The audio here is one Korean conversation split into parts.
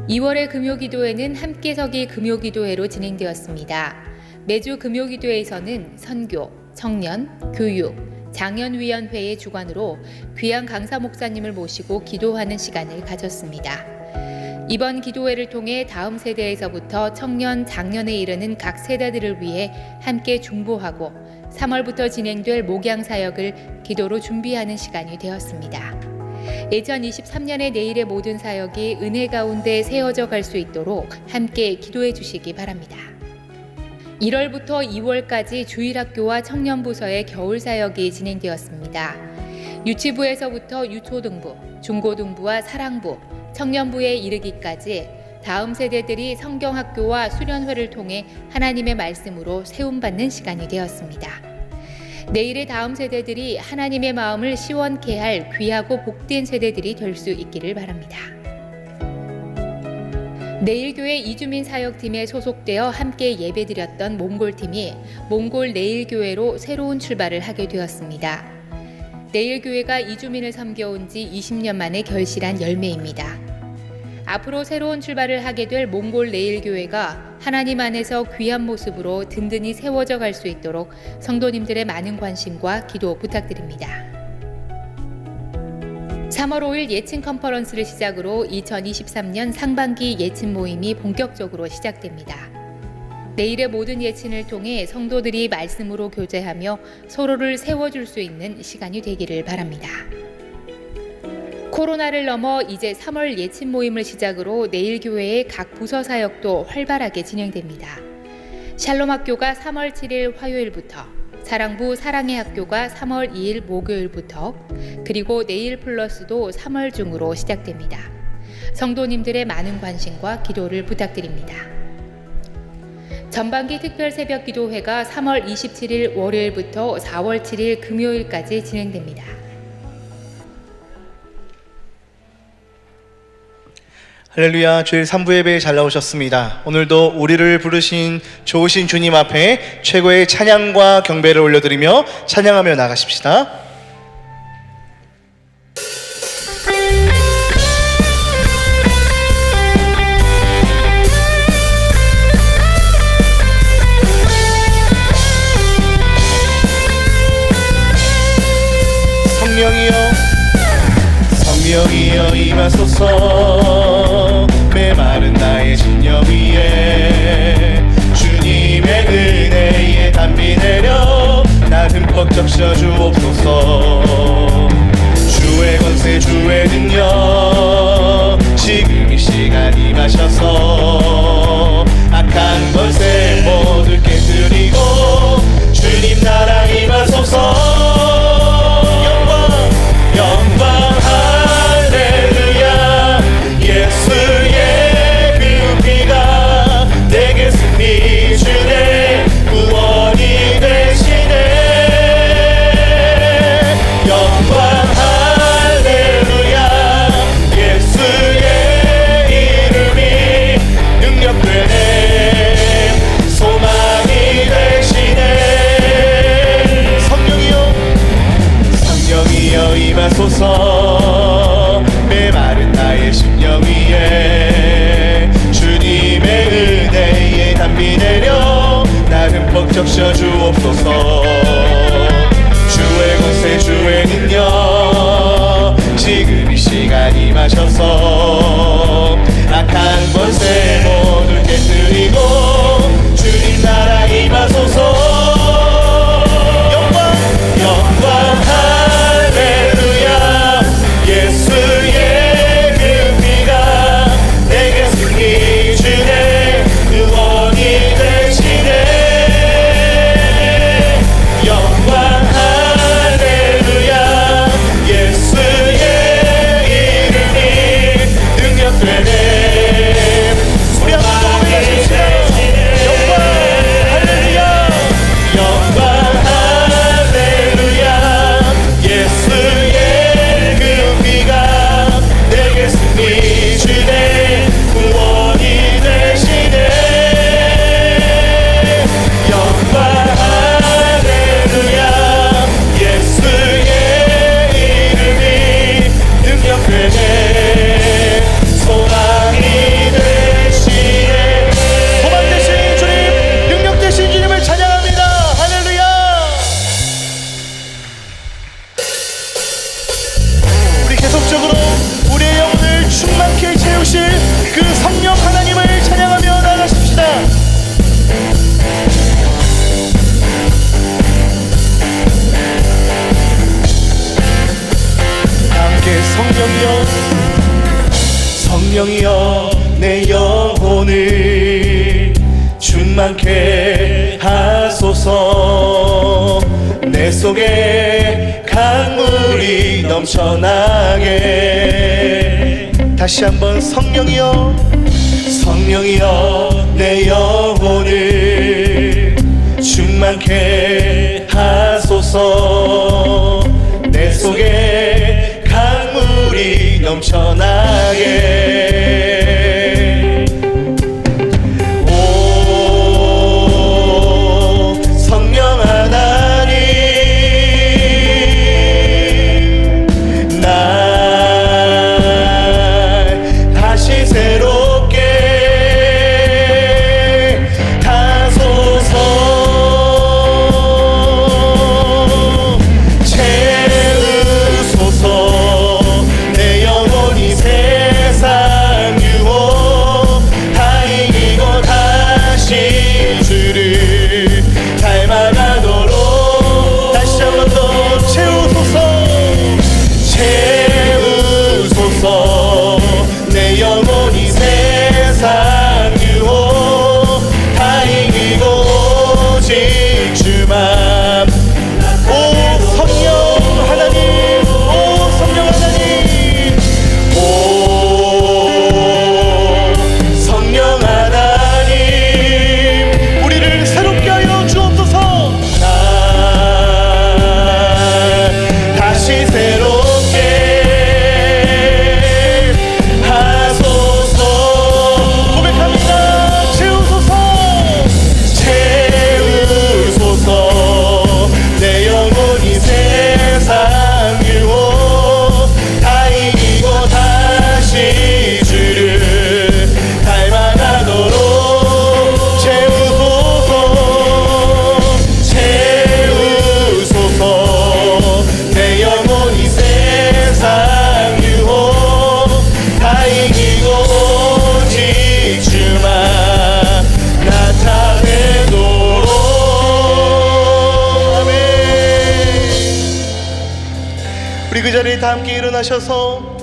2월의 금요기도회는 함께서기 금요기도회로 진행되었습니다. 매주 금요기도회에서는 선교, 청년, 교육, 장년위원회의 주관으로 귀한 강사 목사님을 모시고 기도하는 시간을 가졌습니다. 이번 기도회를 통해 다음 세대에서부터 청년, 장년에 이르는 각 세대들을 위해 함께 중보하고 3월부터 진행될 목양사역을 기도로 준비하는 시간이 되었습니다. 2023년의 내일의 모든 사역이 은혜 가운데 세워져 갈 수 있도록 함께 기도해 주시기 바랍니다. 1월부터 2월까지 주일학교와 청년부서의 겨울사역이 진행되었습니다. 유치부에서부터 유초등부, 중고등부와 사랑부, 청년부에 이르기까지 다음 세대들이 성경학교와 수련회를 통해 하나님의 말씀으로 세움받는 시간이 되었습니다. 내일의 다음 세대들이 하나님의 마음을 시원케 할 귀하고 복된 세대들이 될 수 있기를 바랍니다. 내일교회 이주민 사역팀에 소속되어 함께 예배드렸던 몽골팀이 몽골 내일교회로 새로운 출발을 하게 되었습니다. 내일교회가 이주민을 섬겨온 지 20년 만에 결실한 열매입니다. 앞으로 새로운 출발을 하게 될 몽골 내일교회가 하나님 안에서 귀한 모습으로 든든히 세워져 갈 수 있도록 성도님들의 많은 관심과 기도 부탁드립니다. 3월 5일 예친 컨퍼런스를 시작으로 2023년 상반기 예친 모임이 본격적으로 시작됩니다. 내일의 모든 예친을 통해 성도들이 말씀으로 교제하며 서로를 세워줄 수 있는 시간이 되기를 바랍니다. 코로나를 넘어 이제 3월 예친 모임을 시작으로 내일교회의 각 부서 사역도 활발하게 진행됩니다. 샬롬 학교가 3월 7일 화요일부터, 사랑부 사랑의 학교가 3월 2일 목요일부터, 그리고 내일 플러스도 3월 중으로 시작됩니다. 성도님들의 많은 관심과 기도를 부탁드립니다. 전반기 특별 새벽 기도회가 3월 27일 월요일부터 4월 7일 금요일까지 진행됩니다. 할렐루야, 주일 3부 예배에 잘 나오셨습니다. 오늘도 우리를 부르신 좋으신 주님 앞에 최고의 찬양과 경배를 올려드리며 찬양하며 나가십시다. 성령이여 임하소서. 메마른 나의 진영 위에 주님의 은혜에 담비 내려 나 흠뻑 적셔 주옵소서. 주의 권세 주의 능력 지금 이 시간 임하셔서 악한 권세 모두 깨뜨리고 주님 나라 임하소서. 영광 할렐루야. 예수의 그 피가 내게 승리 주네. 구원이 되시네. 영광 할렐루야. 예수의 이름이 능력되네. 소망이 되시네. 성령이여 임하소서. 메마른 나의 심령 위에 주님의 은혜에 담비 내려 나 흠뻑 적셔 주옵소서. 주의 권세 주의 능력 지금 이 시간 임하셔서 악한 권세 모두 깨뜨리고 주님 나라 임하소서. 영광 할렐루야. 예수의 그 피가 내게 승리 주네. 구원이 되시네. 영광 할렐루야. 예수의 이름이 성령이여 내 영혼을 충만케 하소서. 내 속에 강물이 넘쳐나게. 다시 한번 성령이여, 성령이여 내 영혼을 충만케 하소서. 내 속에 강물이 넘쳐나게. 오 성령 하나님, 날 다시 새롭게 하소서. 채우소서. 내 영혼이 세상 유혹 다 이기고 다시 주를 닮아가도록. 다시 한 번 더 채우소서. 채우소서. 내 영혼이 세상 유혹 다 이기고 오직 주만. 오 성령 하나님, 오 성령 하나님, 오 성령 하나님, 우리를 새롭게 하여 주옵소서. 날 다시 새롭게 하소서. 고백합니다. 채우소서. 채우소서. 내 영혼이 세상 유혹 다 이기고 다시 주를 닮아가도록. 채우소서. 채우소서. 내 영혼이 세상 유혹 다 이기고 오직 주만 나타내도록. 아멘. 우리 그 자리에 다 함께 일어나셔서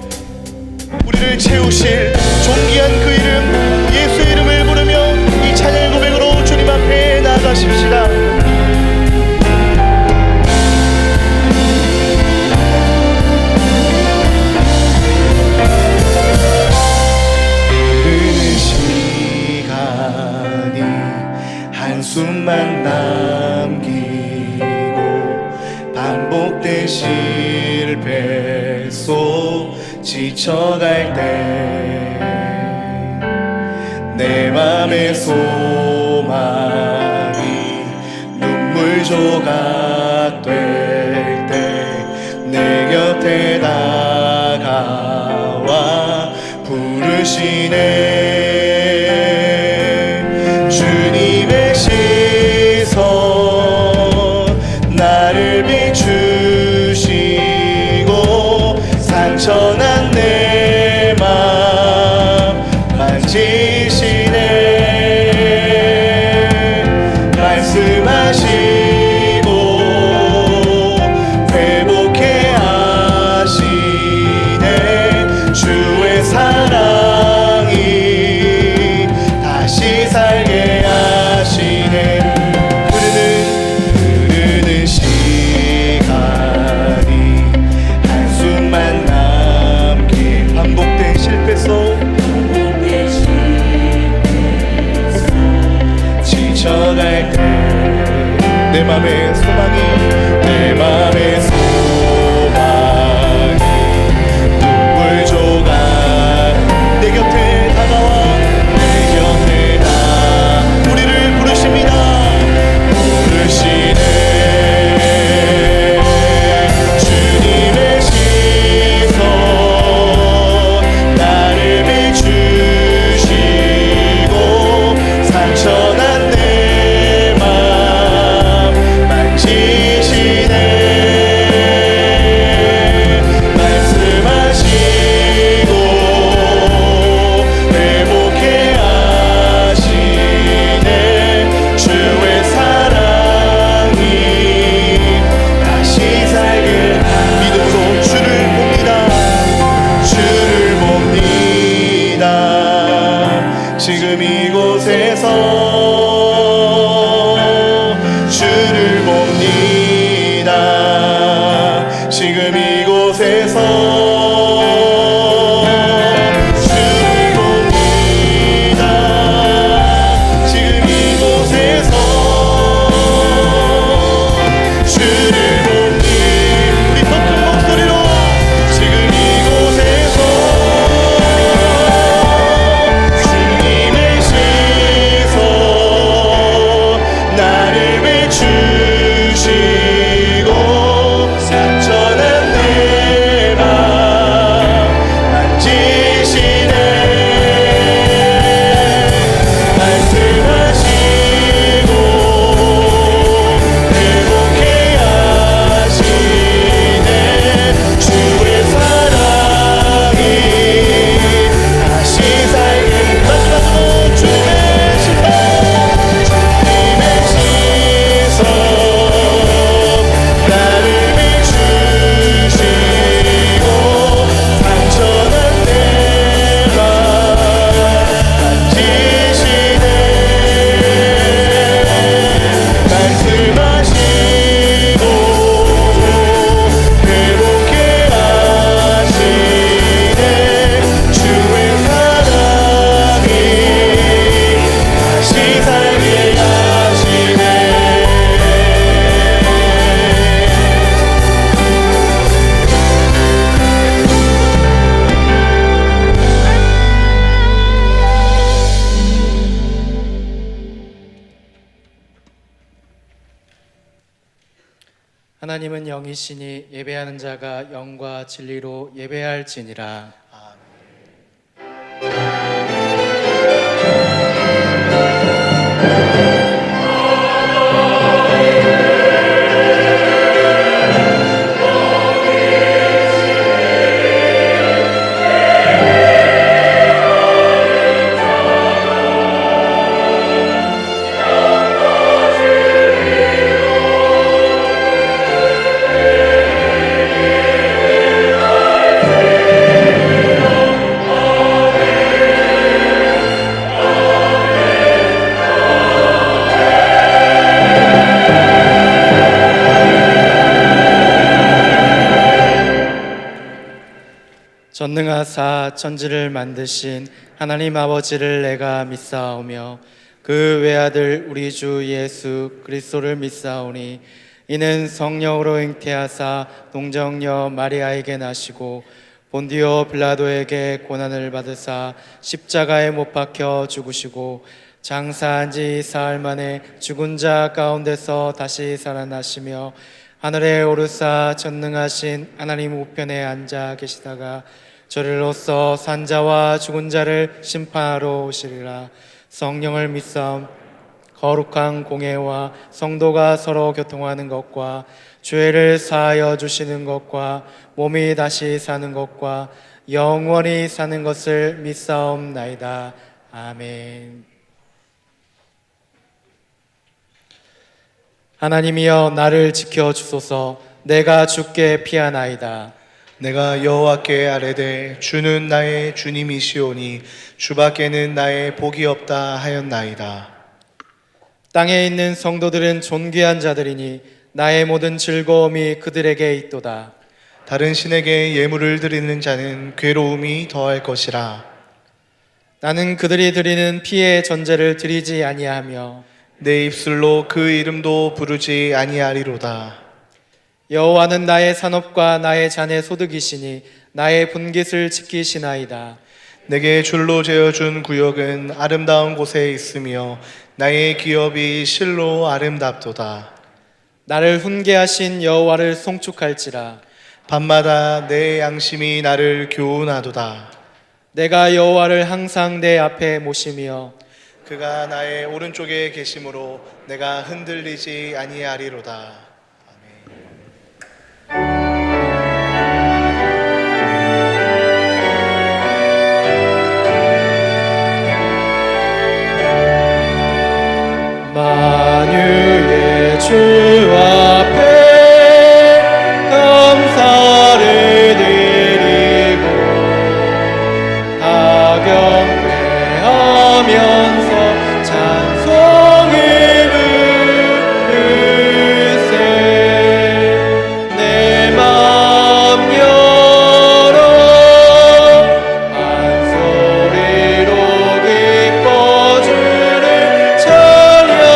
우리를 채우실 존귀한 그 이름 예수의 이름을 부르며 이 찬양 고백으로 주님 앞에 나아가십시다. 흐르는 시간이 한숨만 남기고 반복된 실패 속 지쳐갈 때 내 맘의 소망이 눈물 조각 될 때 내 곁에 다가와 부르시네. 주님의 시선 나를 비추시고 상처난 내 맘 만지시네. 말씀하시고 회복해 하시네. 주의 사랑이 하나님은 영이시니 예배하는 자가 영과 진리로 예배할지니라. 전능하사 천지를 만드신 하나님 아버지를 내가 믿사오며 그 외아들 우리 주 예수 그리스도를 믿사오니 이는 성령으로 잉태하사 동정녀 마리아에게 나시고 본디오 빌라도에게 고난을 받으사 십자가에 못 박혀 죽으시고 장사한 지 사흘 만에 죽은 자 가운데서 다시 살아나시며 하늘에 오르사 전능하신 하나님 우편에 앉아 계시다가 저리로서 산자와 죽은 자를 심판하러 오시리라. 성령을 믿사옴. 거룩한 공예와 성도가 서로 교통하는 것과 죄를 사하여 주시는 것과 몸이 다시 사는 것과 영원히 사는 것을 믿사옵나이다. 아멘. 하나님이여 나를 지켜주소서. 내가 주께 피하나이다. 내가 여호와께 아뢰되 주는 나의 주님이시오니 주밖에는 나의 복이 없다 하였나이다. 땅에 있는 성도들은 존귀한 자들이니 나의 모든 즐거움이 그들에게 있도다. 다른 신에게 예물을 드리는 자는 괴로움이 더할 것이라. 나는 그들이 드리는 피의 전제를 드리지 아니하며 내 입술로 그 이름도 부르지 아니하리로다. 여호와는 나의 산업과 나의 잔의 소득이시니 나의 분깃을 지키시나이다. 내게 줄로 재어준 구역은 아름다운 곳에 있으며 나의 기업이 실로 아름답도다. 나를 훈계하신 여호와를 송축할지라. 밤마다 내 양심이 나를 교훈하도다. 내가 여호와를 항상 내 앞에 모시며 그가 나의 오른쪽에 계심으로 내가 흔들리지 아니하리로다. 만유의 주 앞에 감사를 드리고 다 경배하면서 찬송을 부르세. 내 맘 열어 한 소리로 기뻐 주를 찬양하라.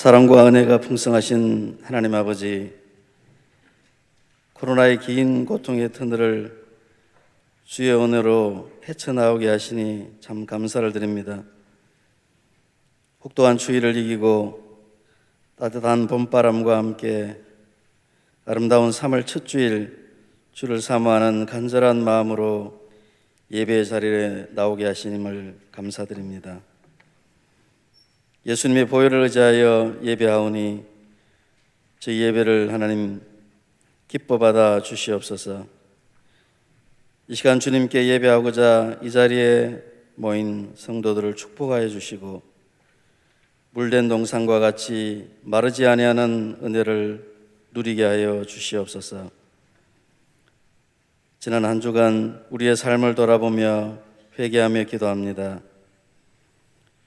사랑과 은혜가 풍성하신 하나님 아버지, 코로나의 긴 고통의 터널을 주의 은혜로 헤쳐나오게 하시니 참 감사를 드립니다. 혹독한 추위를 이기고 따뜻한 봄바람과 함께 아름다운 3월 첫 주일 주를 사모하는 간절한 마음으로 예배의 자리에 나오게 하시님을 감사드립니다. 예수님의 보혈을 의지하여 예배하오니 저희 예배를 하나님 기뻐 받아 주시옵소서. 이 시간 주님께 예배하고자 이 자리에 모인 성도들을 축복하여 주시고 물된 동산과 같이 마르지 아니하는 은혜를 누리게 하여 주시옵소서. 지난 한 주간 우리의 삶을 돌아보며 회개하며 기도합니다.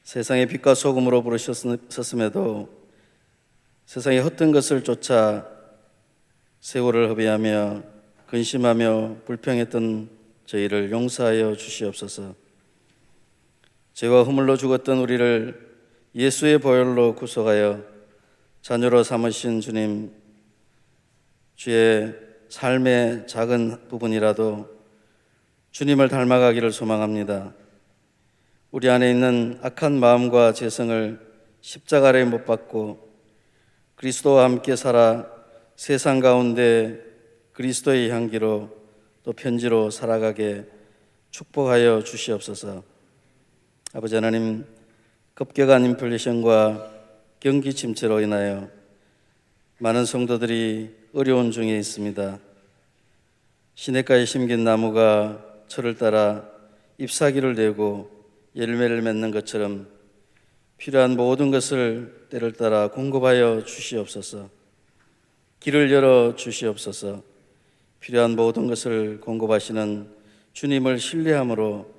세상의 빛과 소금으로 부르셨음에도 세상의 헛된 것을 쫓아 세월을 허비하며 근심하며 불평했던 저희를 용서하여 주시옵소서. 죄와 허물로 죽었던 우리를 예수의 보혈로 구속하여 자녀로 삼으신 주님, 주의 삶의 작은 부분이라도 주님을 닮아가기를 소망합니다. 우리 안에 있는 악한 마음과 죄성을 십자가 아래 못 박고 그리스도와 함께 살아 세상 가운데 그리스도의 향기로 또 편지로 살아가게 축복하여 주시옵소서. 아버지 하나님, 급격한 인플레이션과 경기 침체로 인하여 많은 성도들이 어려운 중에 있습니다. 시냇가에 심긴 나무가 철을 따라 잎사귀를 내고 열매를 맺는 것처럼 필요한 모든 것을 때를 따라 공급하여 주시옵소서. 길을 열어 주시옵소서. 필요한 모든 것을 공급하시는 주님을 신뢰함으로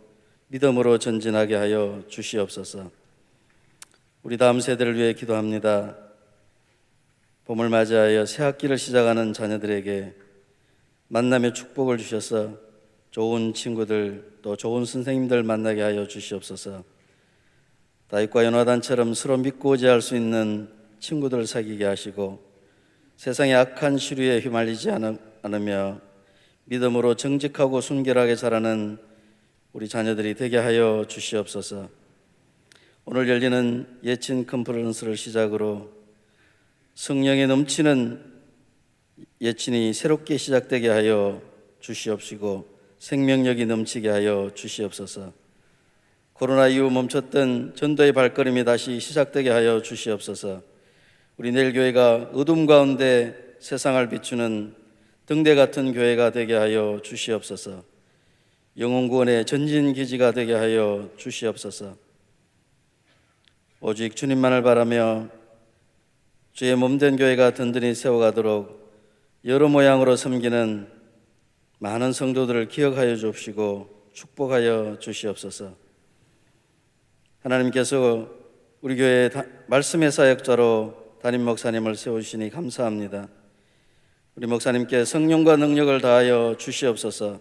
믿음으로 전진하게 하여 주시옵소서. 우리 다음 세대를 위해 기도합니다. 봄을 맞이하여 새 학기를 시작하는 자녀들에게 만남의 축복을 주셔서 좋은 친구들 또 좋은 선생님들 만나게 하여 주시옵소서. 다윗과 요나단처럼 서로 믿고 의지할 수 있는 친구들을 사귀게 하시고 세상의 악한 시류에 휘말리지 않으며 믿음으로 정직하고 순결하게 자라는 우리 자녀들이 되게 하여 주시옵소서. 오늘 열리는 예친 컨퍼런스를 시작으로 성령에 넘치는 예친이 새롭게 시작되게 하여 주시옵시고 생명력이 넘치게 하여 주시옵소서. 코로나 이후 멈췄던 전도의 발걸음이 다시 시작되게 하여 주시옵소서. 우리 내일 교회가 어둠 가운데 세상을 비추는 등대 같은 교회가 되게 하여 주시옵소서. 영혼 구원의 전진 기지가 되게 하여 주시옵소서. 오직 주님만을 바라며 주의 몸된 교회가 든든히 세워가도록 여러 모양으로 섬기는 많은 성도들을 기억하여 주옵시고 축복하여 주시옵소서. 하나님께서 우리 교회의 말씀의 사역자로 담임 목사님을 세우시니 감사합니다. 우리 목사님께 성령과 능력을 다하여 주시옵소서.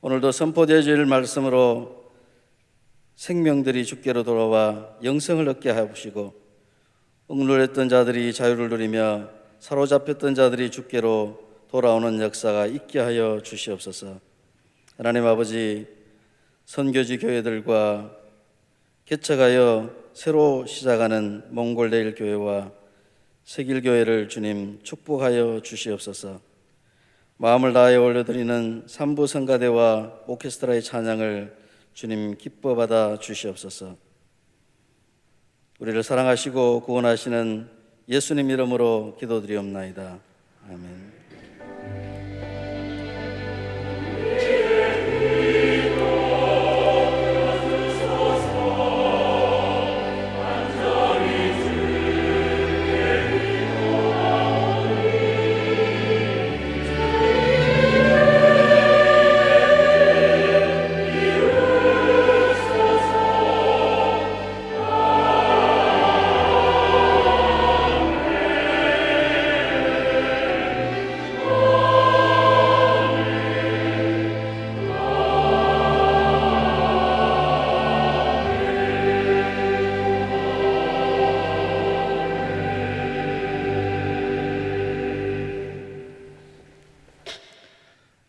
오늘도 선포되어 질 말씀으로 생명들이 주께로 돌아와 영생을 얻게 하옵시고 억눌렸던 자들이 자유를 누리며 사로잡혔던 자들이 주께로 돌아오는 역사가 있게 하여 주시옵소서. 하나님 아버지, 선교지 교회들과 개척하여 새로 시작하는 몽골레일 교회와 세길교회를 주님 축복하여 주시옵소서. 마음을 다하여 올려드리는 삼부 성가대와 오케스트라의 찬양을 주님 기뻐 받아 주시옵소서. 우리를 사랑하시고 구원하시는 예수님 이름으로 기도드리옵나이다. 아멘.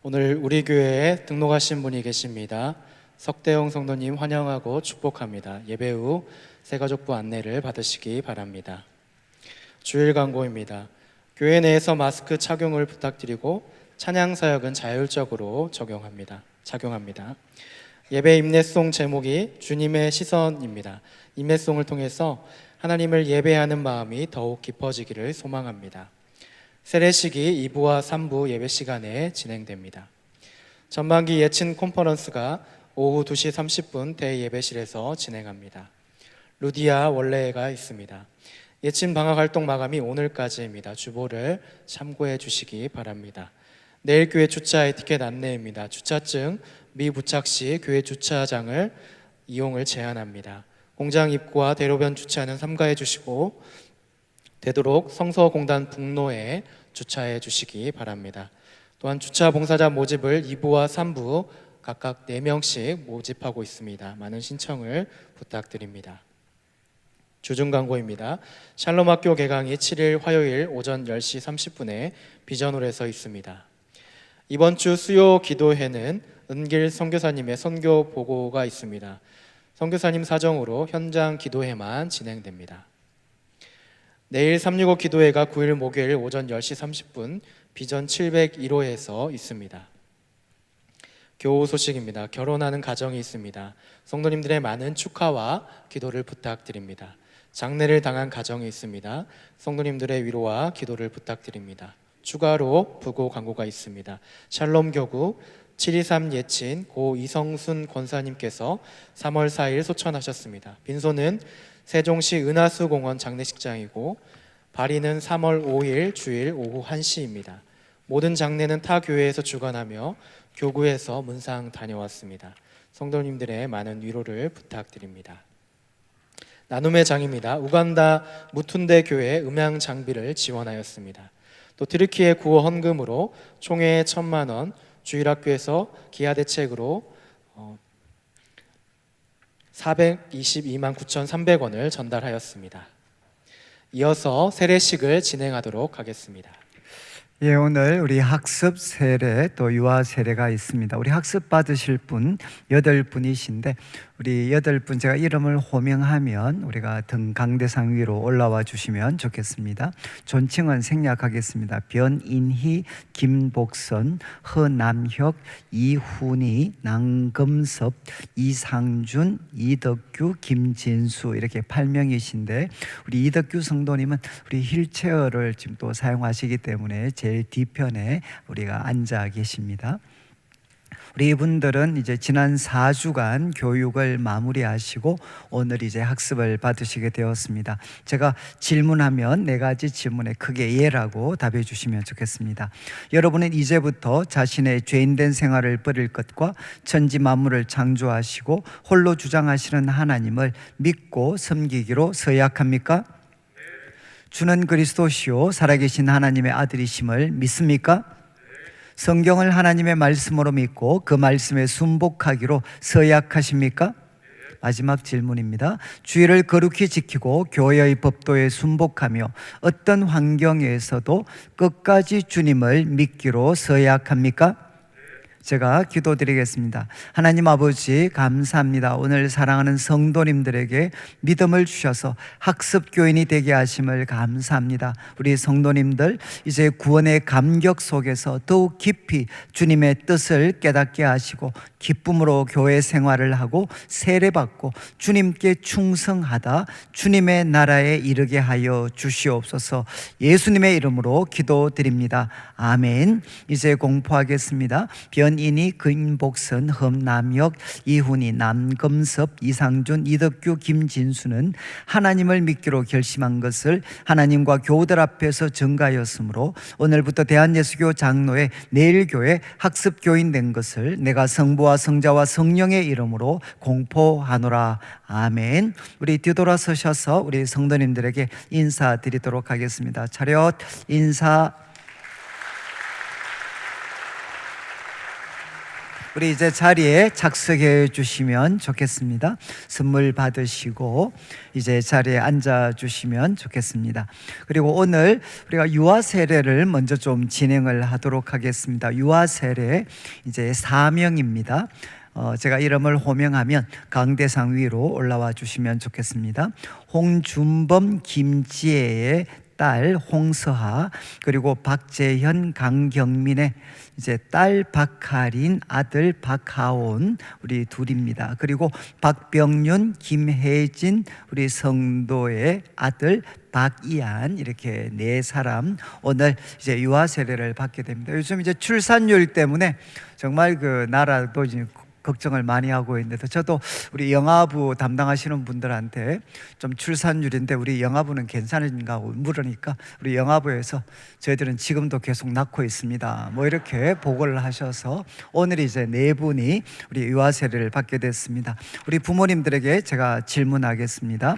오늘 우리 교회에 등록하신 분이 계십니다. 석대용 성도님 환영하고 축복합니다. 예배 후 새가족부 안내를 받으시기 바랍니다. 주일 광고입니다. 교회 내에서 마스크 착용을 부탁드리고 찬양 사역은 자율적으로 착용합니다. 예배 임내송 제목이 주님의 시선입니다. 임내송을 통해서 하나님을 예배하는 마음이 더욱 깊어지기를 소망합니다. 세례식이 2부와 3부 예배 시간에 진행됩니다. 전반기 예친 컨퍼런스가 오후 2시 30분 대예배실에서 진행합니다. 루디아 원래가 있습니다. 예친 방학 활동 마감이 오늘까지입니다. 주보를 참고해 주시기 바랍니다. 내일 교회 주차 에티켓 안내입니다. 주차증 미부착 시 교회 주차장을 이용을 제한합니다. 공장 입구와 대로변 주차는 삼가해 주시고 되도록 성서공단 북로에 주차해 주시기 바랍니다. 또한 주차 봉사자 모집을 2부와 3부 각각 4명씩 모집하고 있습니다. 많은 신청을 부탁드립니다. 주중 광고입니다. 샬롬학교 개강이 7일 화요일 오전 10시 30분에 비전홀에서 있습니다. 이번 주 수요 기도회는 은길 선교사님의 선교 보고가 있습니다. 선교사님 사정으로 현장 기도회만 진행됩니다. 내일 365 기도회가 9일 목요일 오전 10시 30분 비전 701호에서 있습니다. 교우 소식입니다. 결혼하는 가정이 있습니다. 성도님들의 많은 축하와 기도를 부탁드립니다. 장례를 당한 가정이 있습니다. 성도님들의 위로와 기도를 부탁드립니다. 추가로 부고 광고가 있습니다. 샬롬 교구 723 예친 고 이성순 권사님께서 3월 4일 소천하셨습니다. 빈소는 세종시 은하수 공원 장례식장이고 발인은 3월 5일 주일 오후 1시입니다. 모든 장례는 타 교회에서 주관하며 교구에서 문상 다녀왔습니다. 성도님들의 많은 위로를 부탁드립니다. 나눔의 장입니다. 우간다 무툰데 교회 음향 장비를 지원하였습니다. 또 트르키예 구호 헌금으로 총회 1,000만 원, 주일학교에서 기하 대책으로 422만 9,300원을 전달하였습니다. 이어서 세례식을 진행하도록 하겠습니다. 예, 오늘 우리 학습 세례 또 유아 세례가 있습니다. 우리 학습 받으실 분 8분이신데 우리 8분 제가 이름을 호명하면 우리가 등 강대상 위로 올라와 주시면 좋겠습니다. 존칭은 생략하겠습니다. 변인희, 김복선, 허남혁, 이훈희, 남금섭, 이상준, 이덕규, 김진수 이렇게 8명이신데 우리 이덕규 성도님은 우리 휠체어를 지금 또 사용하시기 때문에 제일 뒤편에 우리가 앉아 계십니다. 우리 이분들은 이제 지난 4주간 교육을 마무리하시고 오늘 이제 학습을 받으시게 되었습니다. 제가 질문하면 4가지 질문에 크게 예라고 답해 주시면 좋겠습니다. 여러분은 이제부터 자신의 죄인된 생활을 버릴 것과 천지 만물을 창조하시고 홀로 주장하시는 하나님을 믿고 섬기기로 서약합니까? 주는 그리스도시요 살아계신 하나님의 아들이심을 믿습니까? 성경을 하나님의 말씀으로 믿고 그 말씀에 순복하기로 서약하십니까? 마지막 질문입니다. 주의를 거룩히 지키고 교회의 법도에 순복하며 어떤 환경에서도 끝까지 주님을 믿기로 서약합니까? 제가 기도드리겠습니다. 하나님 아버지 감사합니다. 오늘 사랑하는 성도님들에게 믿음을 주셔서 학습교인이 되게 하심을 감사합니다. 우리 성도님들 이제 구원의 감격 속에서 더욱 깊이 주님의 뜻을 깨닫게 하시고 기쁨으로 교회 생활을 하고 세례받고 주님께 충성하다 주님의 나라에 이르게 하여 주시옵소서. 예수님의 이름으로 기도드립니다. 아멘. 이제 공포하겠습니다. 변인희, 김복선, 험남혁, 이훈희, 남금섭, 이상준, 이덕규, 김진수는 하나님을 믿기로 결심한 것을 하나님과 교우들 앞에서 증가하였으므로 오늘부터 대한예수교 장로의 내일교회 학습교인 된 것을 내가 성부와 성자와 성령의 이름으로 공포하노라. 아멘. 우리 뒤돌아서셔서 우리 성도님들에게 인사드리도록 하겠습니다. 차렷 인사. 우리 이제 자리에 착석해 주시면 좋겠습니다. 선물 받으시고 이제 자리에 앉아 주시면 좋겠습니다. 그리고 오늘 우리가 유아 세례를 먼저 좀 진행을 하도록 하겠습니다. 유아 세례 이제 사명입니다. 제가 이름을 호명하면 강대상 위로 올라와 주시면 좋겠습니다. 홍준범 김지혜의 딸 홍서하, 그리고 박재현 강경민의 이제 딸 박하린, 아들 박하온, 우리 둘입니다. 그리고 박병윤 김혜진 우리 성도의 아들 박이안, 이렇게 네 사람 오늘 이제 유아 세례를 받게 됩니다. 요즘 이제 출산율 때문에 정말 그 나라도 이제 걱정을 많이 하고 있는데, 저도 우리 영아부 담당하시는 분들한테 좀 출산율인데 우리 영아부는 괜찮은가 하고 물으니까 우리 영아부에서 저희들은 지금도 계속 낳고 있습니다, 뭐 이렇게 보고를 하셔서 오늘 이제 네 분이 우리 유아 세례를 받게 됐습니다. 우리 부모님들에게 제가 질문하겠습니다.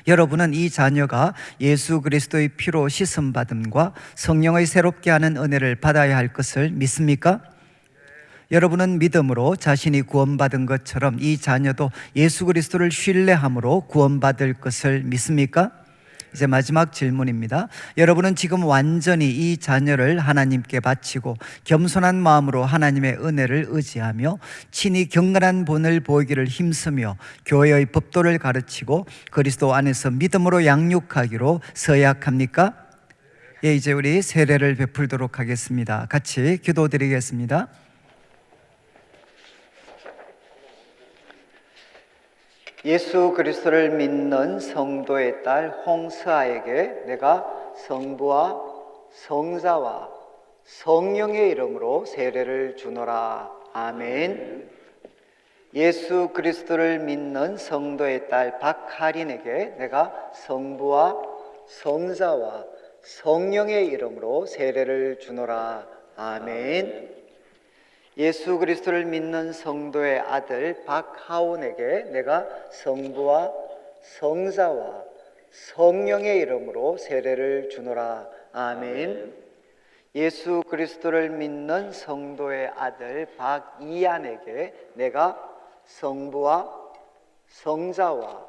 여러분은 이 자녀가 예수 그리스도의 피로 씻음 받음과 성령의 새롭게 하는 은혜를 받아야 할 것을 믿습니까? 여러분은 믿음으로 자신이 구원받은 것처럼 이 자녀도 예수 그리스도를 신뢰함으로 구원받을 것을 믿습니까? 이제 마지막 질문입니다. 여러분은 지금 완전히 이 자녀를 하나님께 바치고 겸손한 마음으로 하나님의 은혜를 의지하며 친히 경건한 본을 보이기를 힘쓰며 교회의 법도를 가르치고 그리스도 안에서 믿음으로 양육하기로 서약합니까? 예, 이제 우리 세례를 베풀도록 하겠습니다. 같이 기도드리겠습니다. 예수 그리스도를 믿는 성도의 딸 홍서아에게 내가 성부와 성자와 성령의 이름으로 세례를 주노라. 아멘. 예수 그리스도를 믿는 성도의 딸 박하린에게 내가 성부와 성자와 성령의 이름으로 세례를 주노라. 아멘. 예수 그리스도를 믿는 성도의 아들 박하온에게 내가 성부와 성자와 성령의 이름으로 세례를 주노라. 아멘. 예수 그리스도를 믿는 성도의 아들 박이안에게 내가 성부와 성자와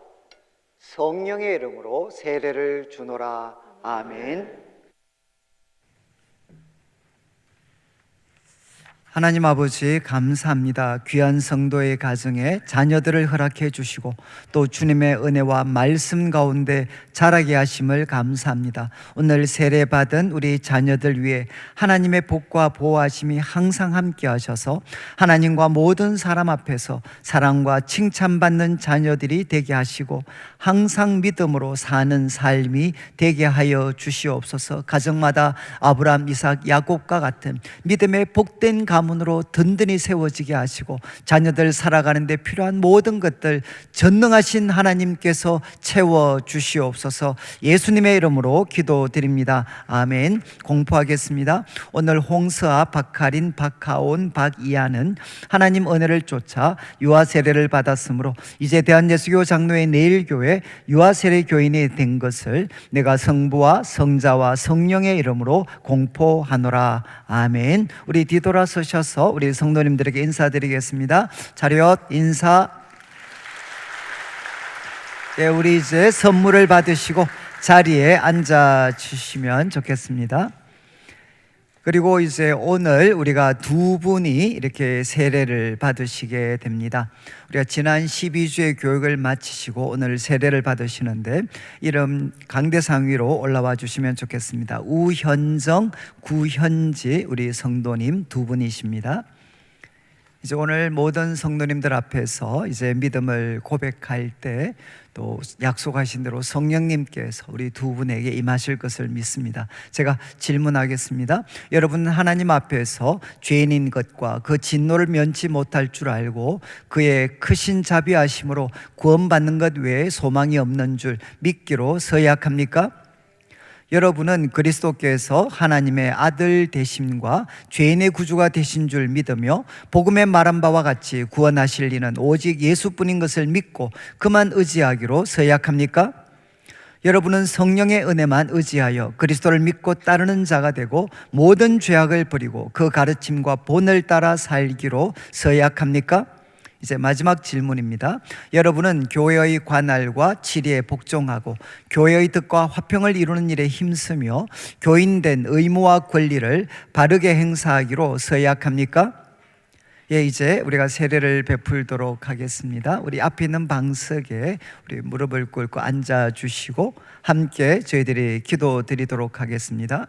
성령의 이름으로 세례를 주노라. 아멘. 하나님 아버지 감사합니다. 귀한 성도의 가정에 자녀들을 허락해 주시고 또 주님의 은혜와 말씀 가운데 자라게 하심을 감사합니다. 오늘 세례받은 우리 자녀들 위해 하나님의 복과 보호하심이 항상 함께 하셔서 하나님과 모든 사람 앞에서 사랑과 칭찬받는 자녀들이 되게 하시고 항상 믿음으로 사는 삶이 되게 하여 주시옵소서. 가정마다 아브라함, 이삭, 야곱과 같은 믿음의 복된 가문으로 든든히 세워지게 하시고 자녀들 살아가는데 필요한 모든 것들 전능하신 하나님께서 채워 주시옵소서. 예수님의 이름으로 기도드립니다. 아멘. 공포하겠습니다. 오늘 홍서아, 박하린, 박하온, 박이안은 하나님 은혜를 쫓아 유아 세례를 받았으므로 이제 대한예수교 장로회 내일교회 유아 세례 교인이 된 것을 내가 성부와 성자와 성령의 이름으로 공포하노라. 아멘. 우리 뒤돌아서셔서 우리 성도님들에게 인사드리겠습니다. 차렷 인사. 네, 우리 이제 선물을 받으시고 자리에 앉아 주시면 좋겠습니다. 그리고 이제 오늘 우리가 두 분이 이렇게 세례를 받으시게 됩니다. 우리가 지난 12주의 교육을 마치시고 오늘 세례를 받으시는데 이름 강대상 위로 올라와 주시면 좋겠습니다. 우현정, 구현지 우리 성도님 두 분이십니다. 이제 오늘 모든 성도님들 앞에서 이제 믿음을 고백할 때 또 약속하신 대로 성령님께서 우리 두 분에게 임하실 것을 믿습니다. 제가 질문하겠습니다. 여러분은 하나님 앞에서 죄인인 것과 그 진노를 면치 못할 줄 알고 그의 크신 자비하심으로 구원받는 것 외에 소망이 없는 줄 믿기로 서약합니까? 여러분은 그리스도께서 하나님의 아들 되심과 죄인의 구주가 되신 줄 믿으며 복음에 말한 바와 같이 구원하실 이는 오직 예수뿐인 것을 믿고 그만 의지하기로 서약합니까? 여러분은 성령의 은혜만 의지하여 그리스도를 믿고 따르는 자가 되고 모든 죄악을 버리고 그 가르침과 본을 따라 살기로 서약합니까? 이제 마지막 질문입니다. 여러분은 교회의 관할과 지리에 복종하고 교회의 뜻과 화평을 이루는 일에 힘쓰며 교인된 의무와 권리를 바르게 행사하기로 서약합니까? 예, 이제 우리가 세례를 베풀도록 하겠습니다. 우리 앞에 있는 방석에 우리 무릎을 꿇고 앉아 주시고 함께 저희들이 기도 드리도록 하겠습니다.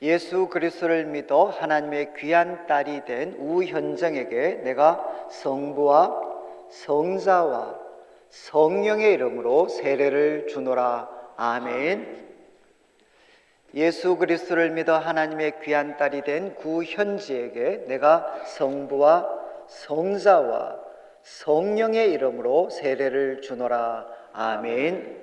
예수 그리스도를 믿어 하나님의 귀한 딸이 된 우현정에게 내가 성부와 성자와 성령의 이름으로 세례를 주노라. 아멘. 예수 그리스도를 믿어 하나님의 귀한 딸이 된 구현지에게 내가 성부와 성자와 성령의 이름으로 세례를 주노라. 아멘.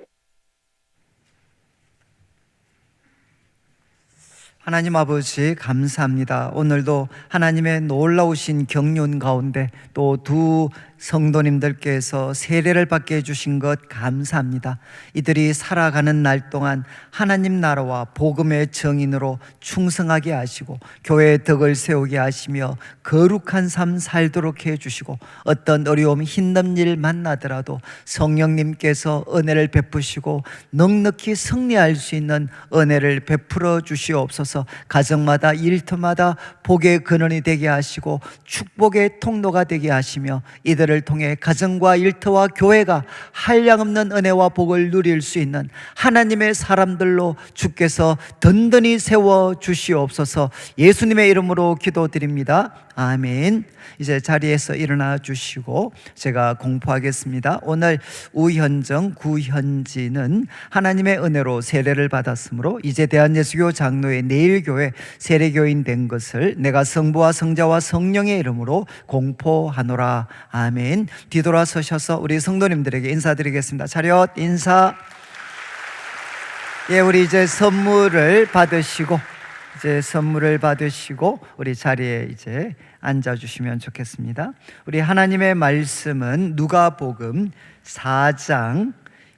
하나님 아버지 감사합니다. 오늘도 하나님의 놀라우신 경륜 가운데 또 두 성도님들께서 세례를 받게 해주신 것 감사합니다. 이들이 살아가는 날 동안 하나님 나라와 복음의 증인으로 충성하게 하시고 교회의 덕을 세우게 하시며 거룩한 삶 살도록 해주시고 어떤 어려움 힘든 일 만나더라도 성령님께서 은혜를 베푸시고 넉넉히 승리할 수 있는 은혜를 베풀어 주시옵소서. 가정마다 일터마다 복의 근원이 되게 하시고 축복의 통로가 되게 하시며 이들을 통해 가정과 일터와 교회가 한량없는 은혜와 복을 누릴 수 있는 하나님의 사람들로 주께서 든든히 세워 주시옵소서. 예수님의 이름으로 기도드립니다. 아멘. 이제 자리에서 일어나 주시고 제가 공포하겠습니다. 오늘 우현정, 구현지는 하나님의 은혜로 세례를 받았으므로 이제 대한예수교 장로의 내일교회 세례교인 된 것을 내가 성부와 성자와 성령의 이름으로 공포하노라. 아멘. 뒤돌아서셔서 우리 성도님들에게 인사드리겠습니다. 차렷 인사. 예, 우리 이제 선물을 받으시고 우리 자리에 이제 앉아주시면 좋겠습니다. 우리 하나님의 말씀은 누가복음 4장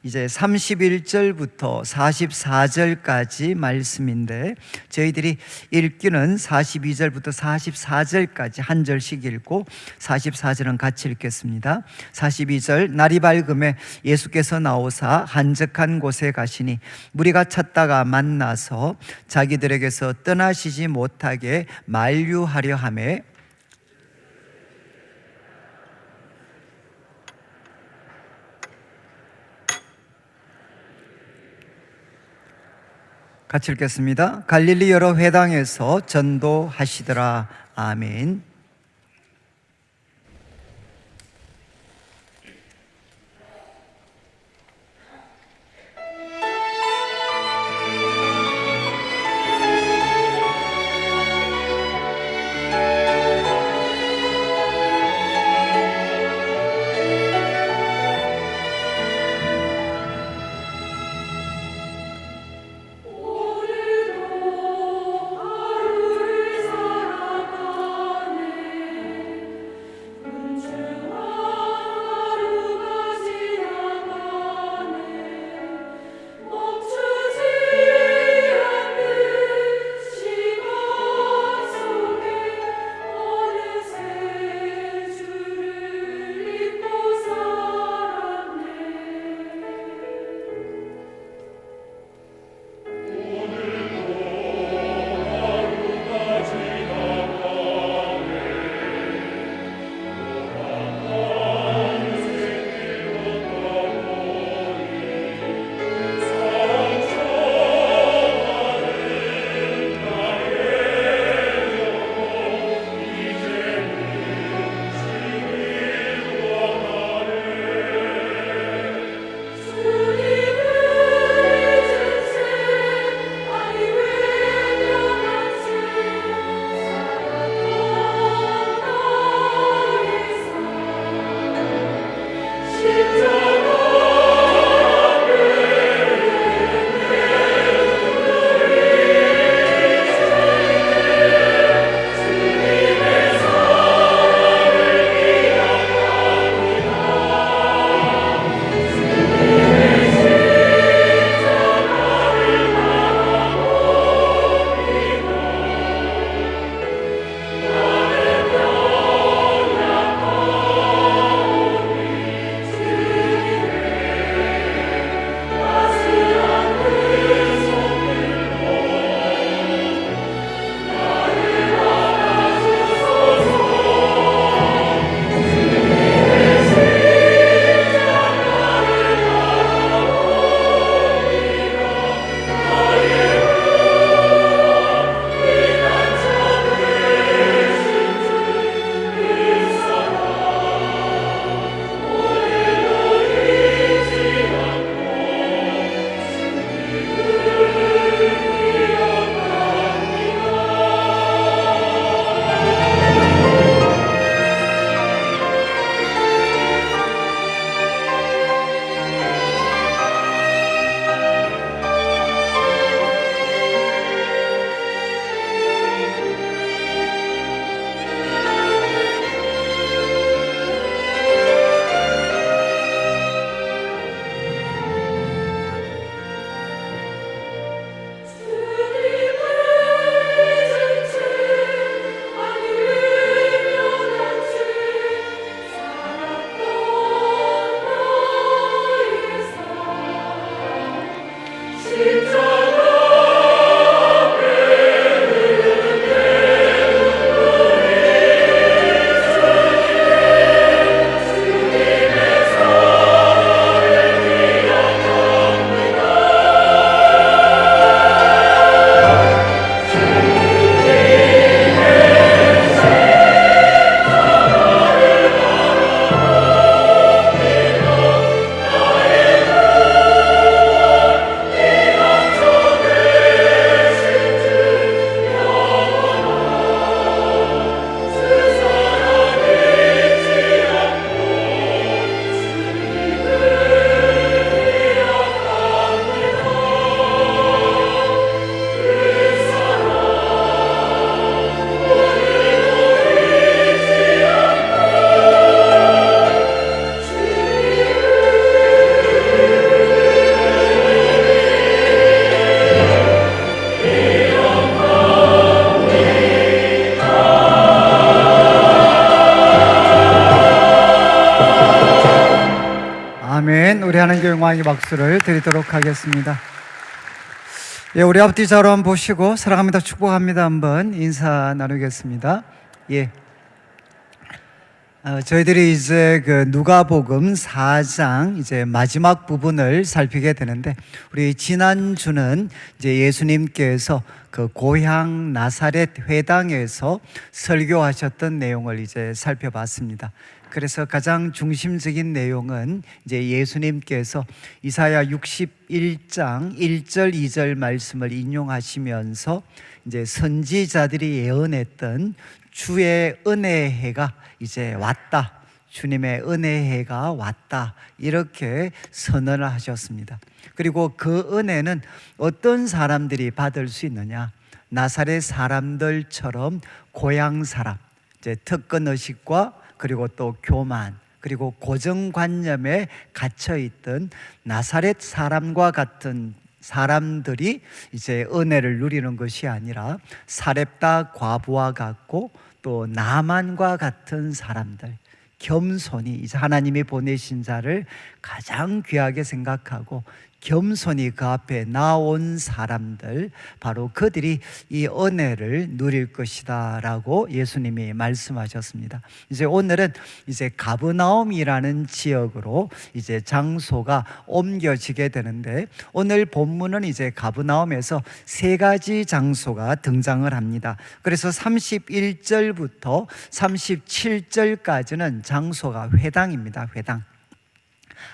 이제 31절부터 44절까지 말씀인데 저희들이 읽기는 42절부터 44절까지 한 절씩 읽고 44절은 같이 읽겠습니다. 42절 날이 밝음에 예수께서 나오사 한적한 곳에 가시니 무리가 찾다가 만나서 자기들에게서 떠나시지 못하게 만류하려 하매 같이 읽겠습니다. 갈릴리 여러 회당에서 전도하시더라. 아멘. 아멘. 우리 하나님께 영광의 박수를 드리도록 하겠습니다. 예, 우리 앞뒤 자로 한번 보시고 사랑합니다, 축복합니다 한번 인사 나누겠습니다. 예. 저희들이 이제 그 누가복음 4장 이제 마지막 부분을 살피게 되는데, 우리 지난주는 이제 예수님께서 그 고향 나사렛 회당에서 설교하셨던 내용을 이제 살펴봤습니다. 그래서 가장 중심적인 내용은 이제 예수님께서 이사야 61장 1절 2절 말씀을 인용하시면서 이제 선지자들이 예언했던 주의 은혜의 해가 이제 왔다, 주님의 은혜의 해가 왔다, 이렇게 선언을 하셨습니다. 그리고 그 은혜는 어떤 사람들이 받을 수 있느냐? 나사렛 사람들처럼 고향 사람, 이제 특권의식과 그리고 또 교만, 그리고 고정관념에 갇혀있던 나사렛 사람과 같은 사람들이 이제 은혜를 누리는 것이 아니라 사렙다 과부와 같고 또 나만과 같은 사람들, 겸손히 이제 하나님이 보내신 자를 가장 귀하게 생각하고 겸손히 그 앞에 나온 사람들, 바로 그들이 이 은혜를 누릴 것이다 라고 예수님이 말씀하셨습니다. 이제 오늘은 이제 가브나움이라는 지역으로 이제 장소가 옮겨지게 되는데, 오늘 본문은 이제 가브나움에서 세 가지 장소가 등장을 합니다. 그래서 31절부터 37절까지는 장소가 회당입니다. 회당.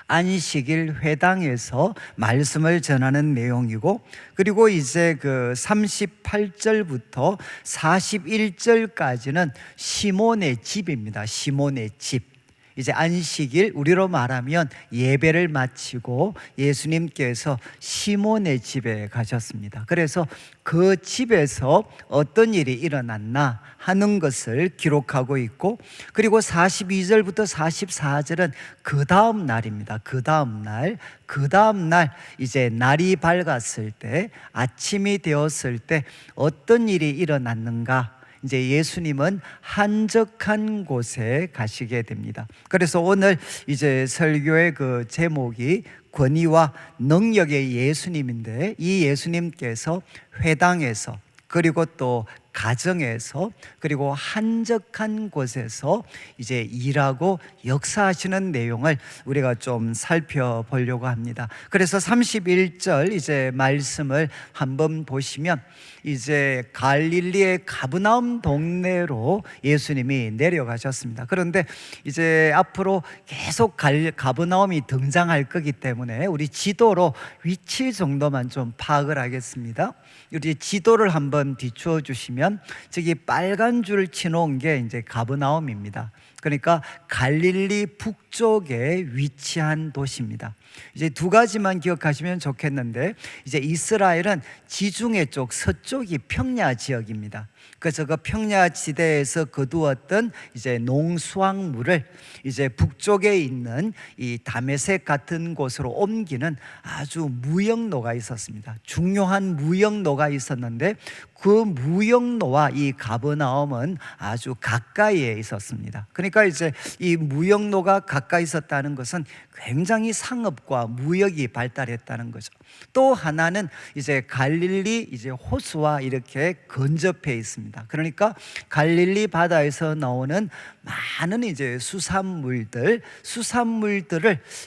안식일 회당에서 말씀을 전하는 내용이고, 그리고 이제 그 38절부터 41절까지는 시몬의 집입니다. 시몬의 집. 이제 안식일, 우리로 말하면 예배를 마치고 예수님께서 시몬의 집에 가셨습니다. 그래서 그 집에서 어떤 일이 일어났나 하는 것을 기록하고 있고, 그리고 42절부터 44절은 그 다음 날입니다. 그 다음 날 이제 날이 밝았을 때, 아침이 되었을 때 어떤 일이 일어났는가, 이제 예수님은 한적한 곳에 가시게 됩니다. 그래서 오늘 이제 설교의 그 제목이 권위와 능력의 예수님인데, 이 예수님께서 회당에서, 그리고 또 가정에서 그리고 한적한 곳에서 이제 일하고 역사하시는 내용을 우리가 좀 살펴보려고 합니다. 그래서 31절 이제 말씀을 한번 보시면 이제 갈릴리의 가브나움 동네로 예수님이 내려가셨습니다. 그런데 이제 앞으로 계속 가브나움이 등장할 거기 때문에 우리 지도로 위치 정도만 좀 파악을 하겠습니다. 우리 지도를 한번 비추어 주시면 저기 빨간 줄 치놓은 게 이제 가브나움입니다. 그러니까 갈릴리 북쪽에 위치한 도시입니다. 이제 두 가지만 기억하시면 좋겠는데, 이제 이스라엘은 지중해 쪽 서쪽이 평야 지역입니다. 그래서 그 평야 지대에서 거두었던 이제 농수확물을 이제 북쪽에 있는 이 다메섹 같은 곳으로 옮기는 아주 무역로가 있었습니다. 중요한 무역로가 있었는데 그 무역로와 이 가버나움은 아주 가까이에 있었습니다. 그러니까 이제 이 무역로가 가까이 있었다는 것은 굉장히 상업과 무역이 발달했다는 거죠. 또 하나는 이제 갈릴리 이제 호수와 이렇게 근접해 있습니다. 그러니까 갈릴리 바다에서 나오는 많은 이제 수산물들을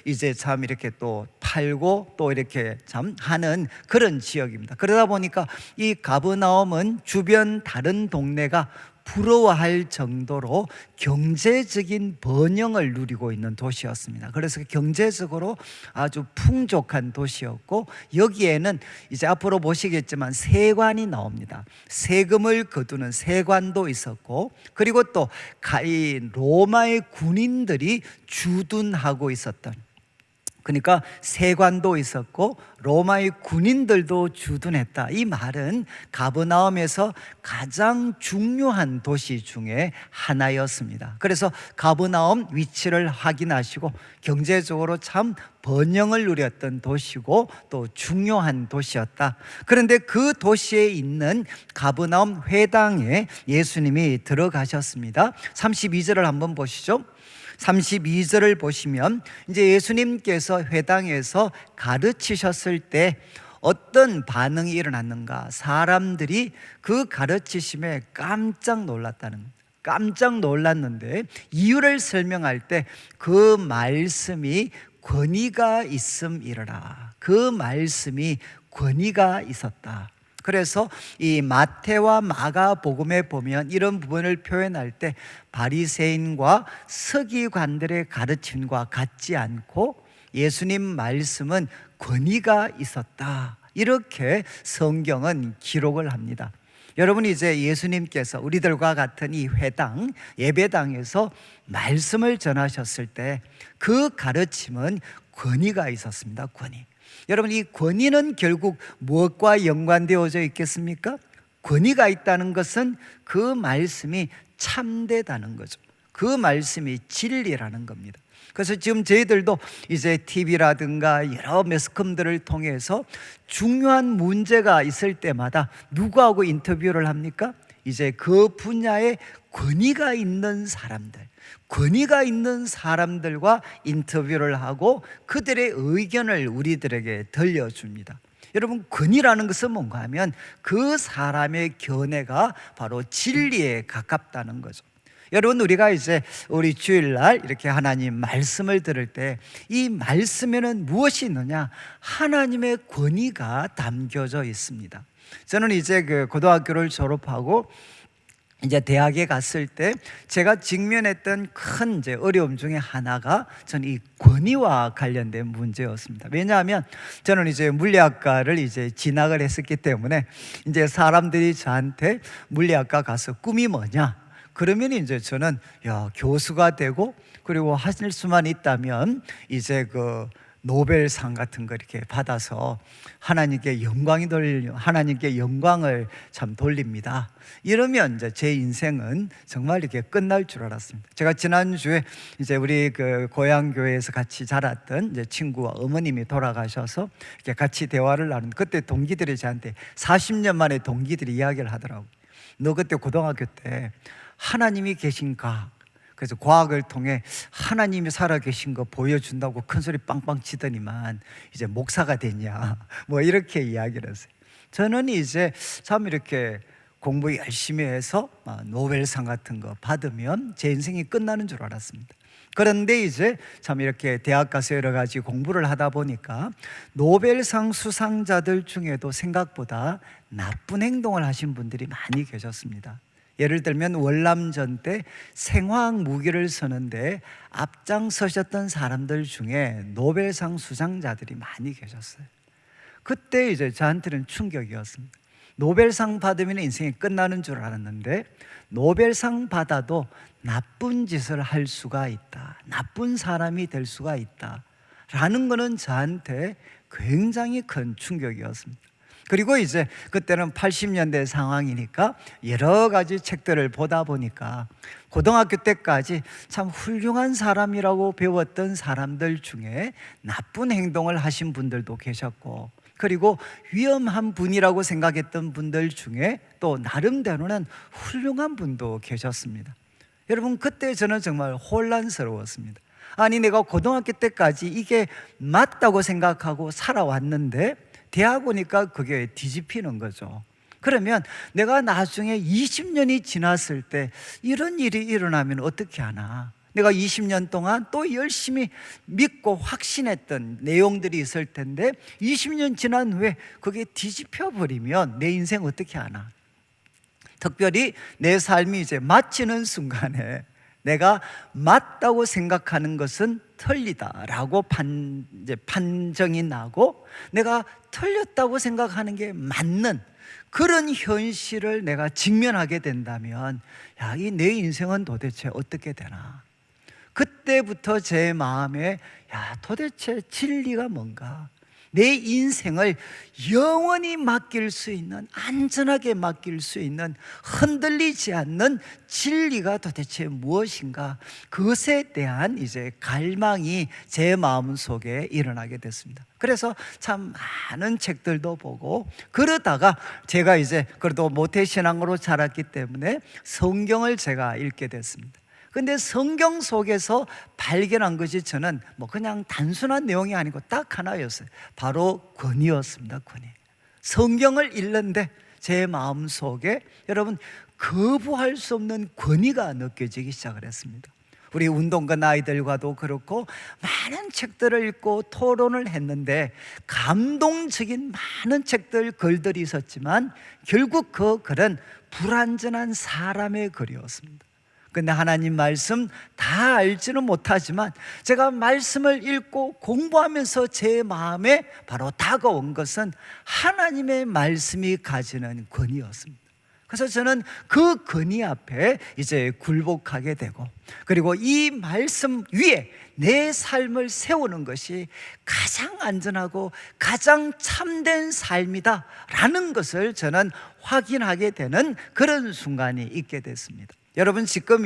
이제 참 이렇게 또 팔고 또 이렇게 참 하는 그런 지역입니다. 그러다 보니까 이 가버나움은 주변 다른 동네가 부러워할 정도로 경제적인 번영을 누리고 있는 도시였습니다. 그래서 경제적으로 아주 풍족한 도시였고, 여기에는 이제 앞으로 보시겠지만 세관이 나옵니다. 세금을 거두는 세관도 있었고, 그리고 또 로마의 군인들이 주둔하고 있었던, 그러니까 세관도 있었고 로마의 군인들도 주둔했다. 이 말은 가버나움에서 가장 중요한 도시 중에 하나였습니다. 그래서 가버나움 위치를 확인하시고 경제적으로 참 번영을 누렸던 도시고 또 중요한 도시였다. 그런데 그 도시에 있는 가버나움 회당에 예수님이 들어가셨습니다. 32절을 한번 보시죠. 32절을 보시면 이제 예수님께서 회당에서 가르치셨을 때 어떤 반응이 일어났는가? 사람들이 그 가르치심에 깜짝 놀랐는데 이유를 설명할 때 그 말씀이 권위가 있음이러라. 그 말씀이 권위가 있었다. 그래서 이 마태와 마가복음에 보면 이런 부분을 표현할 때 바리새인과 서기관들의 가르침과 같지 않고 예수님 말씀은 권위가 있었다. 이렇게 성경은 기록을 합니다. 여러분, 이제 예수님께서 우리들과 같은 이 회당, 예배당에서 말씀을 전하셨을 때 그 가르침은 권위가 있었습니다. 권위. 여러분, 이 권위는 결국 무엇과 연관되어져 있겠습니까? 권위가 있다는 것은 그 말씀이 참되다는 거죠. 그 말씀이 진리라는 겁니다. 그래서 지금 저희들도 이제 TV라든가 여러 매스컴들을 통해서 중요한 문제가 있을 때마다 누구하고 인터뷰를 합니까? 이제 그 분야에 권위가 있는 사람들과 인터뷰를 하고 그들의 의견을 우리들에게 들려줍니다. 여러분, 권위라는 것은 뭔가 하면 그 사람의 견해가 바로 진리에 가깝다는 거죠. 여러분, 우리가 이제 우리 주일날 이렇게 하나님 말씀을 들을 때 이 말씀에는 무엇이 있느냐? 하나님의 권위가 담겨져 있습니다. 저는 이제 그 고등학교를 졸업하고 이제 대학에 갔을 때 제가 직면했던 큰 이제 어려움 중에 하나가 저는 이 권위와 관련된 문제였습니다. 왜냐하면 저는 이제 물리학과를 이제 진학을 했었기 때문에 이제 사람들이 저한테 물리학과 가서 꿈이 뭐냐? 그러면 이제 저는 교수가 되고 그리고 하실 수만 있다면 이제 그 노벨상 같은 거 이렇게 받아서 하나님께 영광을 참 돌립니다. 이러면 이제 제 인생은 정말 이렇게 끝날 줄 알았습니다. 제가 지난주에 이제 우리 그 고향 교회에서 같이 자랐던 이제 친구와 어머님이 돌아가셔서 이렇게 같이 대화를 나누는데 그때 동기들이 저한테 40년 만에 동기들이 이야기를 하더라고요. 너 그때 고등학교 때 하나님이 계신가? 그래서 과학을 통해 하나님이 살아계신 거 보여준다고 큰소리 빵빵 치더니만 이제 목사가 됐냐 뭐 이렇게 이야기를 했어요. 저는 이제 참 이렇게 공부 열심히 해서 노벨상 같은 거 받으면 제 인생이 끝나는 줄 알았습니다. 그런데 이제 참 이렇게 대학 가서 여러 가지 공부를 하다 보니까 노벨상 수상자들 중에도 생각보다 나쁜 행동을 하신 분들이 많이 계셨습니다. 예를 들면 월남전 때 생화학 무기를 쓰는데 앞장서셨던 사람들 중에 노벨상 수상자들이 많이 계셨어요. 그때 이제 저한테는 충격이었습니다. 노벨상 받으면 인생이 끝나는 줄 알았는데 노벨상 받아도 나쁜 짓을 할 수가 있다, 나쁜 사람이 될 수가 있다 라는 거는 저한테 굉장히 큰 충격이었습니다. 그리고 이제 그때는 80년대 상황이니까 여러 가지 책들을 보다 보니까 고등학교 때까지 참 훌륭한 사람이라고 배웠던 사람들 중에 나쁜 행동을 하신 분들도 계셨고, 그리고 위험한 분이라고 생각했던 분들 중에 또 나름대로는 훌륭한 분도 계셨습니다. 여러분, 그때 저는 정말 혼란스러웠습니다. 아니, 내가 고등학교 때까지 이게 맞다고 생각하고 살아왔는데 대학 오니까 그게 뒤집히는 거죠. 그러면 내가 나중에 20년이 지났을 때 이런 일이 일어나면 어떻게 하나? 내가 20년 동안 또 열심히 믿고 확신했던 내용들이 있을 텐데 20년 지난 후에 그게 뒤집혀 버리면 내 인생 어떻게 하나? 특별히 내 삶이 이제 마치는 순간에 내가 맞다고 생각하는 것은 틀리다라고 판정이 나고 내가 틀렸다고 생각하는 게 맞는 그런 현실을 내가 직면하게 된다면 야, 이 내 인생은 도대체 어떻게 되나? 그때부터 제 마음에 야, 도대체 진리가 뭔가? 내 인생을 영원히 맡길 수 있는, 안전하게 맡길 수 있는, 흔들리지 않는 진리가 도대체 무엇인가? 그것에 대한 이제 갈망이 제 마음속에 일어나게 됐습니다. 그래서 참 많은 책들도 보고 그러다가 제가 이제 그래도 모태신앙으로 자랐기 때문에 성경을 제가 읽게 됐습니다. 근데 성경 속에서 발견한 것이 저는 뭐 그냥 단순한 내용이 아니고 딱 하나였어요. 바로 권위였습니다. 권위. 성경을 읽는데 제 마음속에 여러분 거부할 수 없는 권위가 느껴지기 시작을 했습니다. 우리 운동권 아이들과도 그렇고 많은 책들을 읽고 토론을 했는데 감동적인 많은 책들, 글들이 있었지만 결국 그 글은 불완전한 사람의 글이었습니다. 근데 하나님 말씀 다 알지는 못하지만 제가 말씀을 읽고 공부하면서 제 마음에 바로 다가온 것은 하나님의 말씀이 가지는 권위였습니다. 그래서 저는 그 권위 앞에 이제 굴복하게 되고, 그리고 이 말씀 위에 내 삶을 세우는 것이 가장 안전하고 가장 참된 삶이다 라는 것을 저는 확인하게 되는 그런 순간이 있게 됐습니다. 여러분, 지금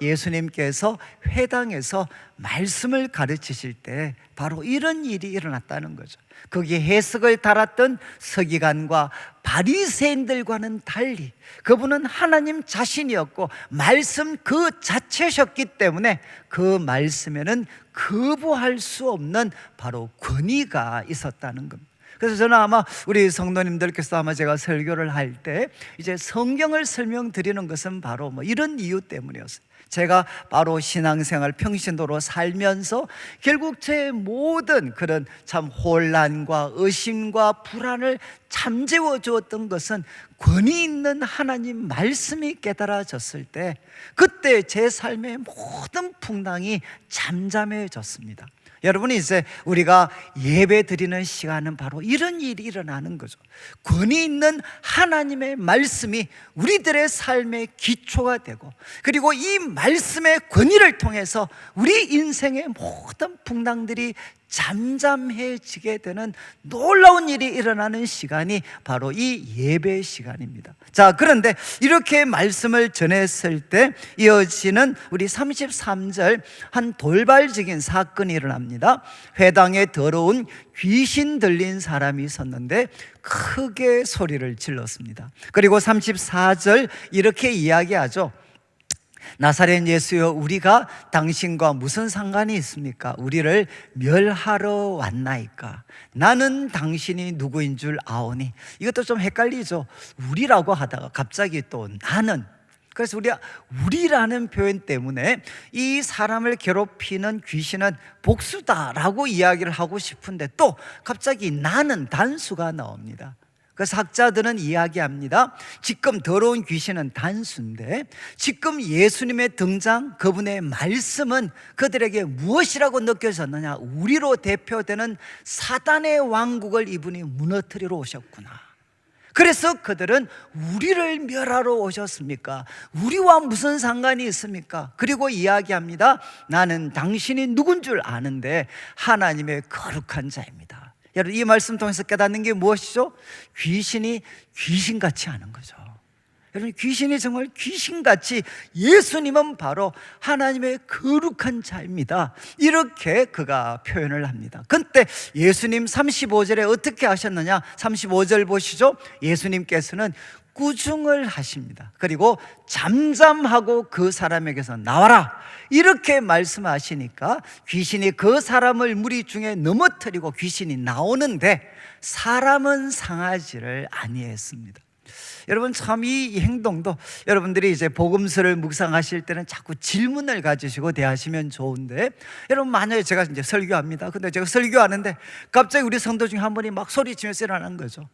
예수님께서 회당에서 말씀을 가르치실 때 바로 이런 일이 일어났다는 거죠. 거기에 해석을 달았던 서기관과 바리새인들과는 달리 그분은 하나님 자신이었고 말씀 그 자체셨기 때문에 그 말씀에는 거부할 수 없는 바로 권위가 있었다는 겁니다. 그래서 저는 아마 우리 성도님들께서 아마 제가 설교를 할 때 이제 성경을 설명드리는 것은 바로 뭐 이런 이유 때문이었어요. 제가 바로 신앙생활 평신도로 살면서 결국 제 모든 그런 참 혼란과 의심과 불안을 잠재워 주었던 것은 권위 있는 하나님 말씀이 깨달아졌을 때 그때 제 삶의 모든 풍랑이 잠잠해졌습니다. 여러분, 이제 우리가 예배 드리는 시간은 바로 이런 일이 일어나는 거죠. 권위 있는 하나님의 말씀이 우리들의 삶의 기초가 되고, 그리고 이 말씀의 권위를 통해서 우리 인생의 모든 풍랑들이 잠잠해지게 되는 놀라운 일이 일어나는 시간이 바로 이 예배 시간입니다. 자, 그런데 이렇게 말씀을 전했을 때 이어지는 우리 33절 한 돌발적인 사건이 일어납니다. 회당에 더러운 귀신 들린 사람이 있었는데 크게 소리를 질렀습니다. 그리고 34절 이렇게 이야기하죠. 나사렛 예수여, 우리가 당신과 무슨 상관이 있습니까? 우리를 멸하러 왔나이까? 나는 당신이 누구인 줄 아오니. 이것도 좀 헷갈리죠. 우리라고 하다가 갑자기 또 나는. 그래서 우리라는 표현 때문에 이 사람을 괴롭히는 귀신은 복수다라고 이야기를 하고 싶은데 또 갑자기 나는 단수가 나옵니다. 그래서 학자들은 이야기합니다. 지금 더러운 귀신은 단수인데 지금 예수님의 등장, 그분의 말씀은 그들에게 무엇이라고 느껴졌느냐? 우리로 대표되는 사단의 왕국을 이분이 무너뜨리러 오셨구나. 그래서 그들은 우리를 멸하러 오셨습니까? 우리와 무슨 상관이 있습니까? 그리고 이야기합니다. 나는 당신이 누군 줄 아는데 하나님의 거룩한 자입니다. 여러분, 이 말씀 통해서 깨닫는 게 무엇이죠? 귀신이 귀신같이 하는 거죠. 여러분, 귀신이 정말 귀신같이, 예수님은 바로 하나님의 거룩한 자입니다. 이렇게 그가 표현을 합니다. 그때 예수님 35절에 어떻게 하셨느냐? 35절 보시죠. 예수님께서는 꾸중을 하십니다. 그리고 잠잠하고 그 사람에게서 나와라, 이렇게 말씀하시니까 귀신이 그 사람을 무리 중에 넘어뜨리고 귀신이 나오는데 사람은 상하지를 아니했습니다. 여러분, 참 이 행동도 여러분들이 이제 복음서를 묵상하실 때는 자꾸 질문을 가지시고 대하시면 좋은데, 여러분, 만약에 제가 이제 설교합니다. 근데 제가 설교하는데 갑자기 우리 성도 중에 한 분이 막 소리치면서 일어나는 거죠.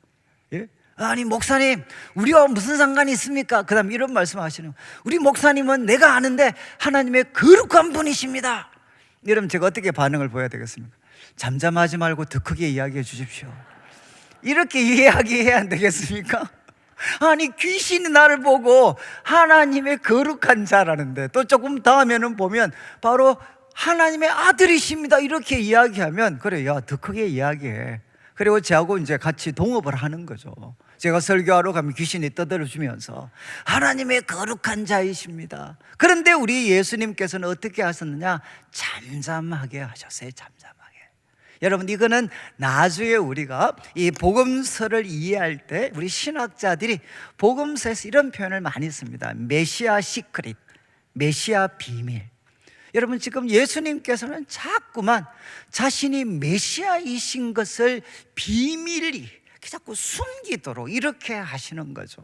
예? 아니, 목사님, 우리와 무슨 상관이 있습니까? 그 다음 이런 말씀 하시는 거예요. 우리 목사님은 내가 아는데 하나님의 거룩한 분이십니다. 여러분, 제가 어떻게 반응을 보여야 되겠습니까? 잠잠하지 말고 더 크게 이야기해 주십시오. 이렇게 이야기해야 안 되겠습니까? 아니, 귀신이 나를 보고 하나님의 거룩한 자라는데 또 조금 다음에는 보면 바로 하나님의 아들이십니다, 이렇게 이야기하면, 그래, 야, 더 크게 이야기해. 그리고 저하고 이제 같이 동업을 하는 거죠. 제가 설교하러 가면 귀신이 떠들어주면서 하나님의 거룩한 자이십니다. 그런데 우리 예수님께서는 어떻게 하셨느냐? 잠잠하게 하셨어요. 잠잠하게. 여러분, 이거는 나중에 우리가 이 복음서를 이해할 때 우리 신학자들이 복음서에서 이런 표현을 많이 씁니다. 메시아 시크릿, 메시아 비밀. 여러분, 지금 예수님께서는 자꾸만 자신이 메시아이신 것을 비밀리 자꾸 숨기도록 이렇게 하시는 거죠.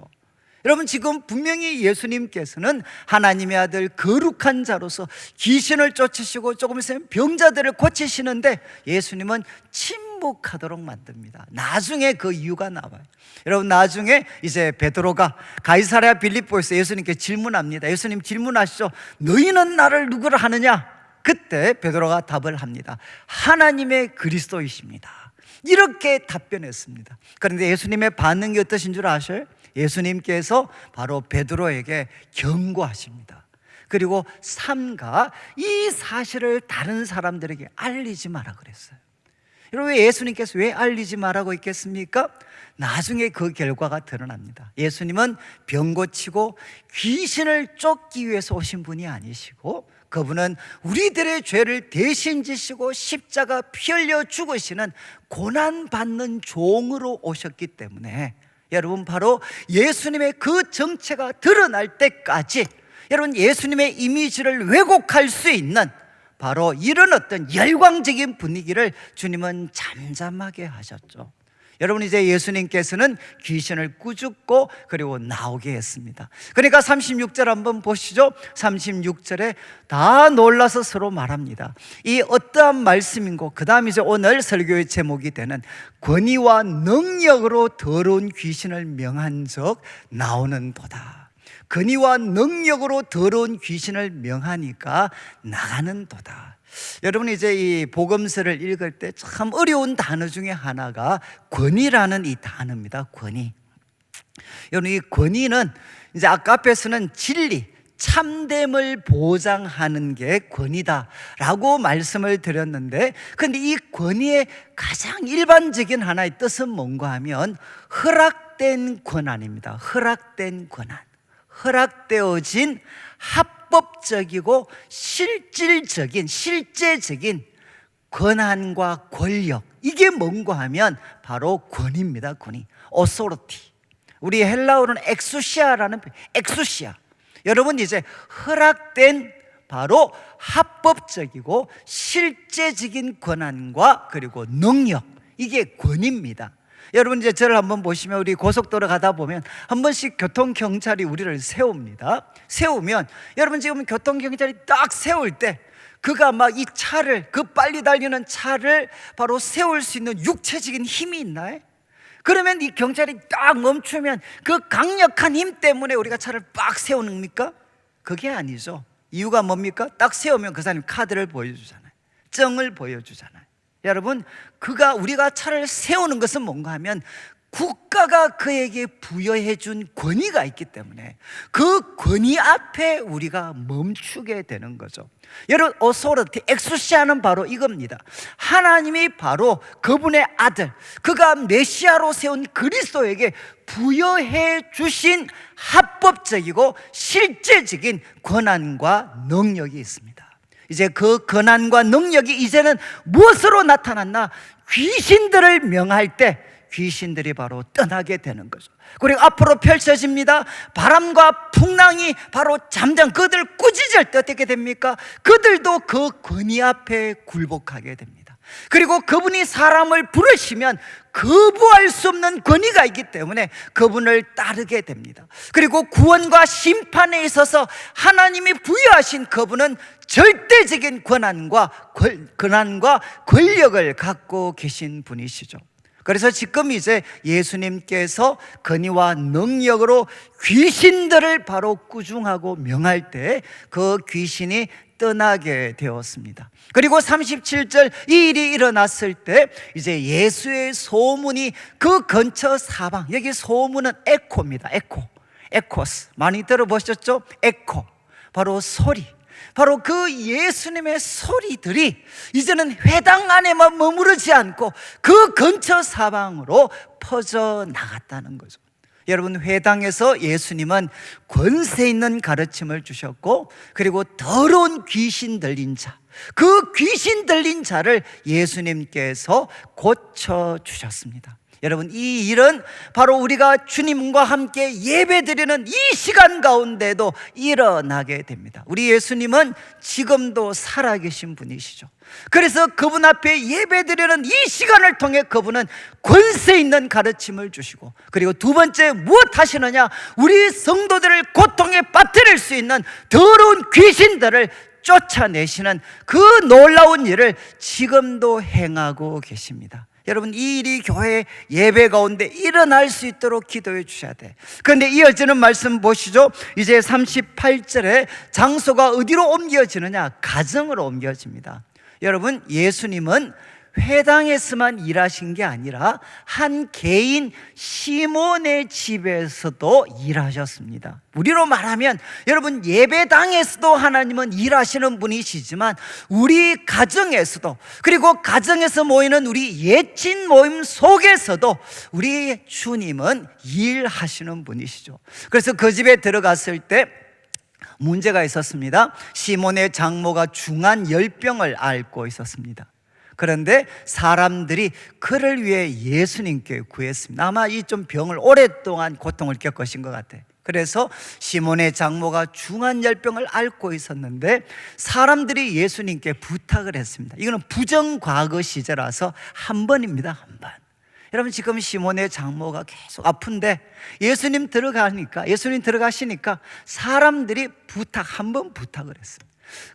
여러분, 지금 분명히 예수님께서는 하나님의 아들 거룩한 자로서 귀신을 쫓으시고 조금 있으면 병자들을 고치시는데 예수님은 침묵하도록 만듭니다. 나중에 그 이유가 나와요. 여러분, 나중에 이제 베드로가 가이사랴 빌립보에서 예수님께 질문합니다. 예수님 질문하시죠. 너희는 나를 누구를 하느냐? 그때 베드로가 답을 합니다. 하나님의 그리스도이십니다. 이렇게 답변했습니다. 그런데 예수님의 반응이 어떠신 줄 아셔요? 예수님께서 바로 베드로에게 경고하십니다. 그리고 삼가 이 사실을 다른 사람들에게 알리지 마라 그랬어요. 여러분, 예수님께서 왜 알리지 말라고 했겠습니까? 나중에 그 결과가 드러납니다. 예수님은 병 고치고 귀신을 쫓기 위해서 오신 분이 아니시고, 그분은 우리들의 죄를 대신 지시고 십자가 피 흘려 죽으시는 고난받는 종으로 오셨기 때문에, 여러분, 바로 예수님의 그 정체가 드러날 때까지 여러분, 예수님의 이미지를 왜곡할 수 있는 바로 이런 어떤 열광적인 분위기를 주님은 잠잠하게 하셨죠. 여러분, 이제 예수님께서는 귀신을 꾸짖고 그리고 나오게 했습니다. 그러니까 36절 한번 보시죠. 36절에 다 놀라서 서로 말합니다. 이 어떠한 말씀인고, 그 다음 이제 오늘 설교의 제목이 되는 권위와 능력으로 더러운 귀신을 명한 적 나오는 도다. 권위와 능력으로 더러운 귀신을 명하니까 나가는 도다. 여러분, 이제 이 복음서를 읽을 때 참 어려운 단어 중에 하나가 권위라는 이 단어입니다. 권위. 여러분, 이 권위는 이제 아까 앞에서는 진리, 참됨을 보장하는 게 권위다라고 말씀을 드렸는데, 근데 이 권위의 가장 일반적인 하나의 뜻은 뭔가 하면 허락된 권한입니다. 허락된 권한. 허락되어진 합법적이고 실제적인 권한과 권력, 이게 뭔가 하면 바로 권위입니다. 권위, authority. 우리 헬라어로는 엑수시아라는 엑수시아. 여러분, 이제 허락된 바로 합법적이고 실제적인 권한과 그리고 능력, 이게 권위입니다. 여러분, 이제 저를 한번 보시면, 우리 고속도로 가다 보면 한 번씩 교통경찰이 우리를 세웁니다. 세우면 여러분, 지금 교통경찰이 딱 세울 때 그가 막 이 차를, 그 빨리 달리는 차를 바로 세울 수 있는 육체적인 힘이 있나요? 그러면 이 경찰이 딱 멈추면 그 강력한 힘 때문에 우리가 차를 빡 세우는입니까? 그게 아니죠. 이유가 뭡니까? 딱 세우면 그 사람이 카드를 보여주잖아요. 증을 보여주잖아요. 여러분, 우리가 차를 세우는 것은 뭔가 하면 국가가 그에게 부여해 준 권위가 있기 때문에 그 권위 앞에 우리가 멈추게 되는 거죠. 여러분, authority, 엑수시아는 바로 이겁니다. 하나님이 바로 그분의 아들, 그가 메시아로 세운 그리스도에게 부여해 주신 합법적이고 실제적인 권한과 능력이 있습니다. 이제 그 권한과 능력이 이제는 무엇으로 나타났나? 귀신들을 명할 때 귀신들이 바로 떠나게 되는 거죠. 그리고 앞으로 펼쳐집니다. 바람과 풍랑이 바로 그들 꾸짖을 때 어떻게 됩니까? 그들도 그 권위 앞에 굴복하게 됩니다. 그리고 그분이 사람을 부르시면 거부할 수 없는 권위가 있기 때문에 그분을 따르게 됩니다. 그리고 구원과 심판에 있어서 하나님이 부여하신 그분은 절대적인 권한과 권력을 갖고 계신 분이시죠. 그래서 지금 이제 예수님께서 권위와 능력으로 귀신들을 바로 꾸중하고 명할 때 그 귀신이 떠나게 되었습니다. 그리고 37절, 이 일이 일어났을 때 이제 예수의 소문이 그 근처 사방, 여기 소문은 에코입니다. 에코스, 많이 들어보셨죠? 에코, 바로 소리, 바로 그 예수님의 소리들이 이제는 회당 안에만 머무르지 않고 그 근처 사방으로 퍼져나갔다는 거죠. 여러분, 회당에서 예수님은 권세 있는 가르침을 주셨고, 그리고 더러운 귀신 들린 자, 그 귀신 들린 자를 예수님께서 고쳐주셨습니다. 여러분, 이 일은 바로 우리가 주님과 함께 예배드리는 이 시간 가운데도 일어나게 됩니다. 우리 예수님은 지금도 살아계신 분이시죠. 그래서 그분 앞에 예배드리는 이 시간을 통해 그분은 권세 있는 가르침을 주시고, 그리고 두 번째 무엇 하시느냐? 우리 성도들을 고통에 빠뜨릴 수 있는 더러운 귀신들을 쫓아내시는 그 놀라운 일을 지금도 행하고 계십니다. 여러분, 이 일이 교회 예배 가운데 일어날 수 있도록 기도해 주셔야 돼. 그런데 이어지는 말씀 보시죠. 이제 38절에 장소가 어디로 옮겨지느냐? 가정으로 옮겨집니다. 여러분, 예수님은 회당에서만 일하신 게 아니라 한 개인 시몬의 집에서도 일하셨습니다. 우리로 말하면 여러분, 예배당에서도 하나님은 일하시는 분이시지만 우리 가정에서도, 그리고 가정에서 모이는 우리 예친 모임 속에서도 우리 주님은 일하시는 분이시죠. 그래서 그 집에 들어갔을 때 문제가 있었습니다. 시몬의 장모가 중한 열병을 앓고 있었습니다. 그런데 사람들이 그를 위해 예수님께 구했습니다. 아마 이 좀 병을 오랫동안 고통을 겪으신 것 같아요. 그래서 시몬의 장모가 중한 열병을 앓고 있었는데 사람들이 예수님께 부탁을 했습니다. 이거는 부정과거 시제라서 한 번입니다. 한 번. 여러분, 지금 시몬의 장모가 계속 아픈데 예수님 들어가시니까 사람들이 한 번 부탁을 했습니다.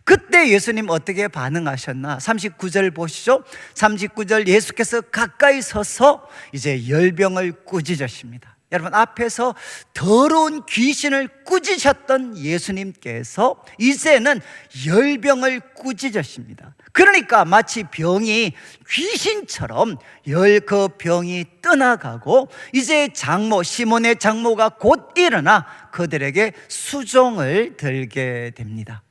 그때 예수님 어떻게 반응하셨나? 39절 보시죠. 39절, 예수께서 가까이 서서 이제 열병을 꾸짖으십니다. 여러분, 앞에서 더러운 귀신을 꾸짖으셨던 예수님께서 이제는 열병을 꾸짖으십니다. 그러니까 마치 병이 귀신처럼 그 병이 떠나가고 이제 시몬의 장모가 곧 일어나 그들에게 수종을 들게 됩니다.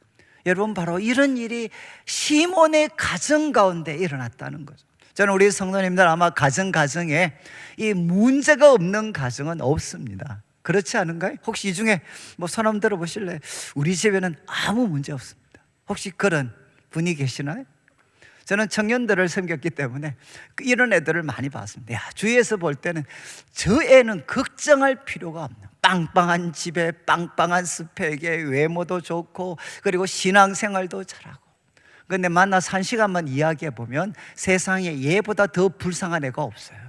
여러분, 바로 이런 일이 시몬의 가정 가운데 일어났다는 거죠. 저는 우리 성도님들 아마 가정에 이 문제가 없는 가정은 없습니다. 그렇지 않은가요? 혹시 이 중에 손 한번 들어보실래요? 우리 집에는 아무 문제 없습니다. 혹시 그런 분이 계시나요? 저는 청년들을 섬겼기 때문에 이런 애들을 많이 봤습니다. 주위에서 볼 때는 저 애는 걱정할 필요가 없는, 빵빵한 집에 빵빵한 스펙에 외모도 좋고 그리고 신앙생활도 잘하고, 그런데 만나서 1시간만 이야기해 보면 세상에 얘보다 더 불쌍한 애가 없어요.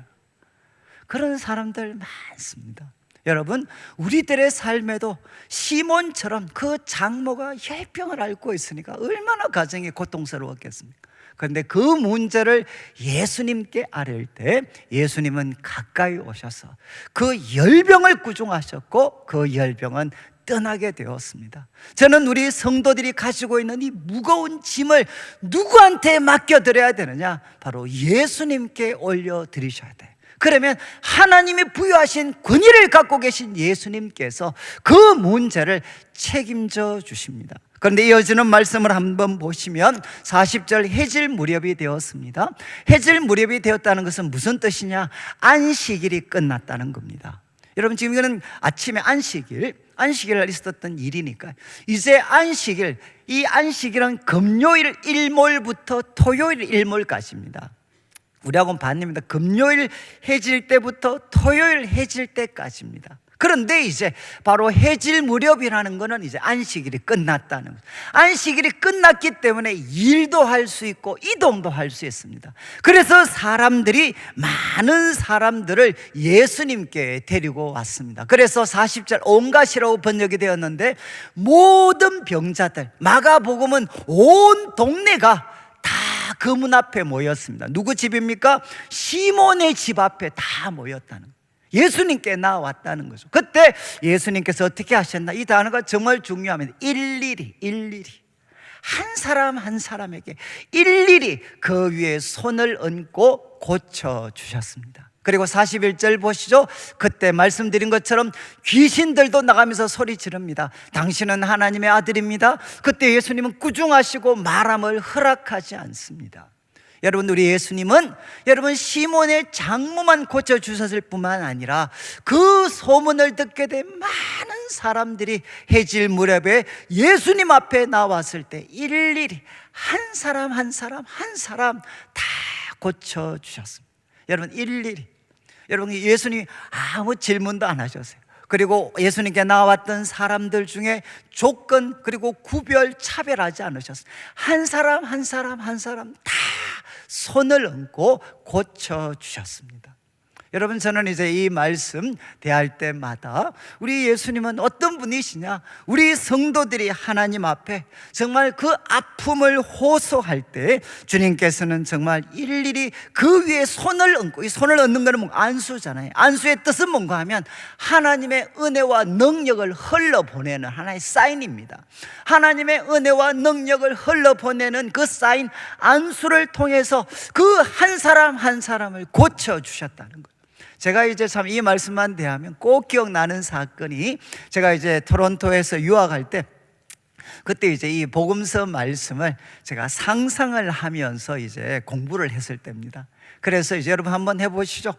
그런 사람들 많습니다. 여러분, 우리들의 삶에도 시몬처럼 그 장모가 혈병을 앓고 있으니까 얼마나 가정이 고통스러웠겠습니까? 그런데 그 문제를 예수님께 아뢰을 때 예수님은 가까이 오셔서 그 열병을 구중하셨고 그 열병은 떠나게 되었습니다. 저는 우리 성도들이 가지고 있는 이 무거운 짐을 누구한테 맡겨드려야 되느냐? 바로 예수님께 올려드리셔야 돼요. 그러면 하나님이 부여하신 권위를 갖고 계신 예수님께서 그 문제를 책임져 주십니다. 그런데 이어지는 말씀을 한번 보시면 40절 해질 무렵이 되었습니다. 해질 무렵이 되었다는 것은 무슨 뜻이냐? 안식일이 끝났다는 겁니다. 여러분, 지금 이거는 아침에 안식일 있었던 일이니까 이제 안식일, 이 안식일은 금요일 일몰부터 토요일 일몰까지입니다. 우리하고는 반대입니다. 금요일 해질 때부터 토요일 해질 때까지입니다. 그런데 이제 바로 해질 무렵이라는 것은 이제 안식일이 끝났다는 거예요. 안식일이 끝났기 때문에 일도 할 수 있고 이동도 할 수 있습니다. 그래서 많은 사람들을 예수님께 데리고 왔습니다. 그래서 40절 온갖이라고 번역이 되었는데 모든 병자들, 마가복음은 온 동네가 다 그 문 앞에 모였습니다. 누구 집입니까? 시몬의 집 앞에 다 모였다는 거예요. 예수님께 나왔다는 거죠. 그때 예수님께서 어떻게 하셨나? 이 단어가 정말 중요합니다. 일일이 한 사람 한 사람에게 일일이 그 위에 손을 얹고 고쳐주셨습니다. 그리고 41절 보시죠. 그때 말씀드린 것처럼 귀신들도 나가면서 소리 지릅니다. 당신은 하나님의 아들입니다. 그때 예수님은 꾸중하시고 말함을 허락하지 않습니다. 여러분, 우리 예수님은 여러분 시몬의 장모만 고쳐주셨을 뿐만 아니라 그 소문을 듣게 된 많은 사람들이 해질 무렵에 예수님 앞에 나왔을 때 일일이 한 사람 다 고쳐주셨습니다. 여러분, 일일이. 여러분, 예수님이 아무 질문도 안 하셨어요. 그리고 예수님께 나왔던 사람들 중에 조건 그리고 구별 차별하지 않으셨어요. 한 사람 다 손을 얹고 고쳐주셨습니다. 여러분, 저는 이제 이 말씀 대할 때마다 우리 예수님은 어떤 분이시냐? 우리 성도들이 하나님 앞에 정말 그 아픔을 호소할 때 주님께서는 정말 일일이 그 위에 손을 얹고, 이 손을 얹는 것은 뭔가 안수잖아요. 안수의 뜻은 뭔가 하면 하나님의 은혜와 능력을 흘러보내는 하나의 사인입니다. 하나님의 은혜와 능력을 흘러보내는 그 사인 안수를 통해서 그 한 사람 한 사람을 고쳐주셨다는 거예요. 제가 이제 참 이 말씀만 대하면 꼭 기억나는 사건이, 제가 이제 토론토에서 유학할 때 그때 이제 이 복음서 말씀을 제가 상상을 하면서 이제 공부를 했을 때입니다. 그래서 이제 여러분 한번 해보시죠.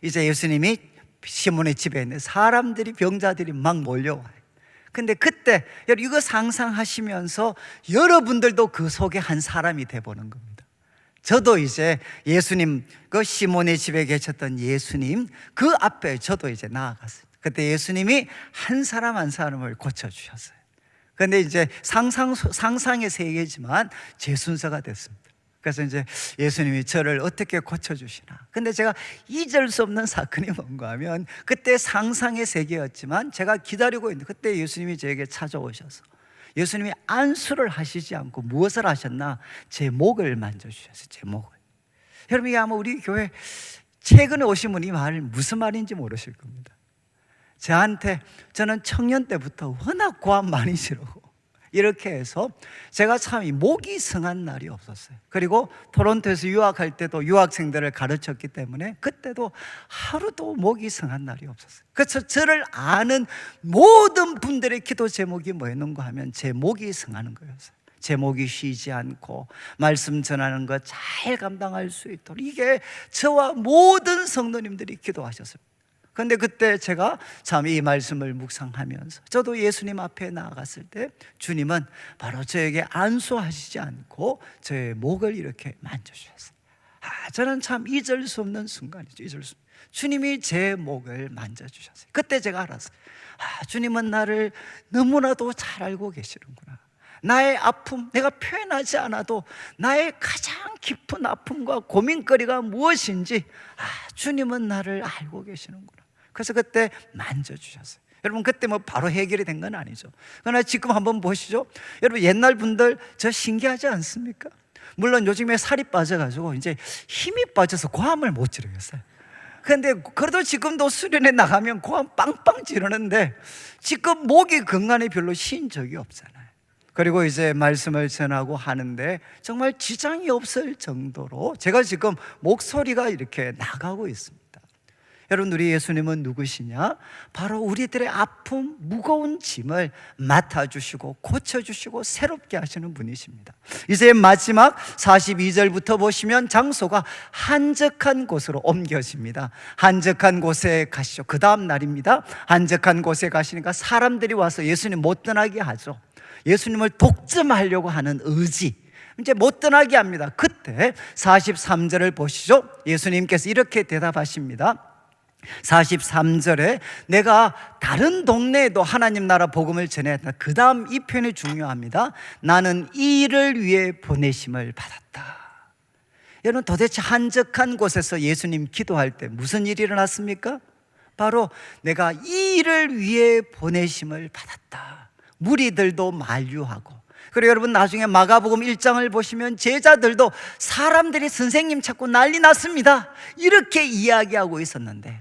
이제 예수님이 시몬의 집에 있는 사람들이, 병자들이 막 몰려와요. 근데 그때 이거 상상하시면서 여러분들도 그 속에 한 사람이 돼보는 겁니다. 저도 이제 예수님, 그 시몬의 집에 계셨던 예수님 그 앞에 저도 이제 나아갔어요. 그때 예수님이 한 사람 한 사람을 고쳐주셨어요. 그런데 이제 상상의 세계지만 제 순서가 됐습니다. 그래서 이제 예수님이 저를 어떻게 고쳐주시나. 근데 제가 잊을 수 없는 사건이 뭔가 하면, 그때 상상의 세계였지만 제가 기다리고 있는데 그때 예수님이 저에게 찾아오셔서 예수님이 안수를 하시지 않고 무엇을 하셨나? 제 목을 만져주셨어요. 제 목을. 여러분, 이게 아마 우리 교회 최근에 오신 분이 말 무슨 말인지 모르실 겁니다. 저는 청년 때부터 워낙 고함 많이 지르고 이렇게 해서 제가 참 목이 성한 날이 없었어요. 그리고 토론토에서 유학할 때도 유학생들을 가르쳤기 때문에 그때도 하루도 목이 성한 날이 없었어요. 그래서 저를 아는 모든 분들의 기도 제목이 뭐였는가 하면 제 목이 성하는 거였어요. 제 목이 쉬지 않고 말씀 전하는 것 잘 감당할 수 있도록, 이게 저와 모든 성도님들이 기도하셨어요. 그런데 그때 제가 참 이 말씀을 묵상하면서 저도 예수님 앞에 나아갔을 때 주님은 바로 저에게 안수하시지 않고 저의 목을 이렇게 만져주셨어요. 저는 참 잊을 수 없는 순간이죠. 잊을 수. 주님이 제 목을 만져주셨어요. 그때 제가 알았어요. 주님은 나를 너무나도 잘 알고 계시는구나. 나의 아픔, 내가 표현하지 않아도 나의 가장 깊은 아픔과 고민거리가 무엇인지 주님은 나를 알고 계시는구나. 그래서 그때 만져주셨어요. 여러분, 그때 뭐 바로 해결이 된 건 아니죠. 그러나 지금 한번 보시죠. 여러분, 옛날 분들 저 신기하지 않습니까? 물론 요즘에 살이 빠져가지고 이제 힘이 빠져서 고함을 못 지르겠어요. 근데 그래도 지금도 수련회 나가면 고함 빵빵 지르는데 지금 목이 건강에 별로 쉰 적이 없잖아요. 그리고 이제 말씀을 전하고 하는데 정말 지장이 없을 정도로 제가 지금 목소리가 이렇게 나가고 있습니다. 여러분, 우리 예수님은 누구시냐? 바로 우리들의 아픔, 무거운 짐을 맡아주시고 고쳐주시고 새롭게 하시는 분이십니다. 이제 마지막 42절부터 보시면 장소가 한적한 곳으로 옮겨집니다. 한적한 곳에 가시죠. 그 다음 날입니다. 한적한 곳에 가시니까 사람들이 와서 예수님 못 떠나게 하죠. 예수님을 독점하려고 하는 의지, 이제 못 떠나게 합니다. 그때 43절을 보시죠. 예수님께서 이렇게 대답하십니다. 43절에 내가 다른 동네에도 하나님 나라 복음을 전했다. 그 다음 이 표현이 중요합니다. 나는 이 일을 위해 보내심을 받았다. 여러분, 도대체 한적한 곳에서 예수님 기도할 때 무슨 일이 일어났습니까? 바로 내가 이 일을 위해 보내심을 받았다. 무리들도 만류하고, 그리고 여러분 나중에 마가복음 1장을 보시면 제자들도 사람들이 선생님 찾고 난리 났습니다 이렇게 이야기하고 있었는데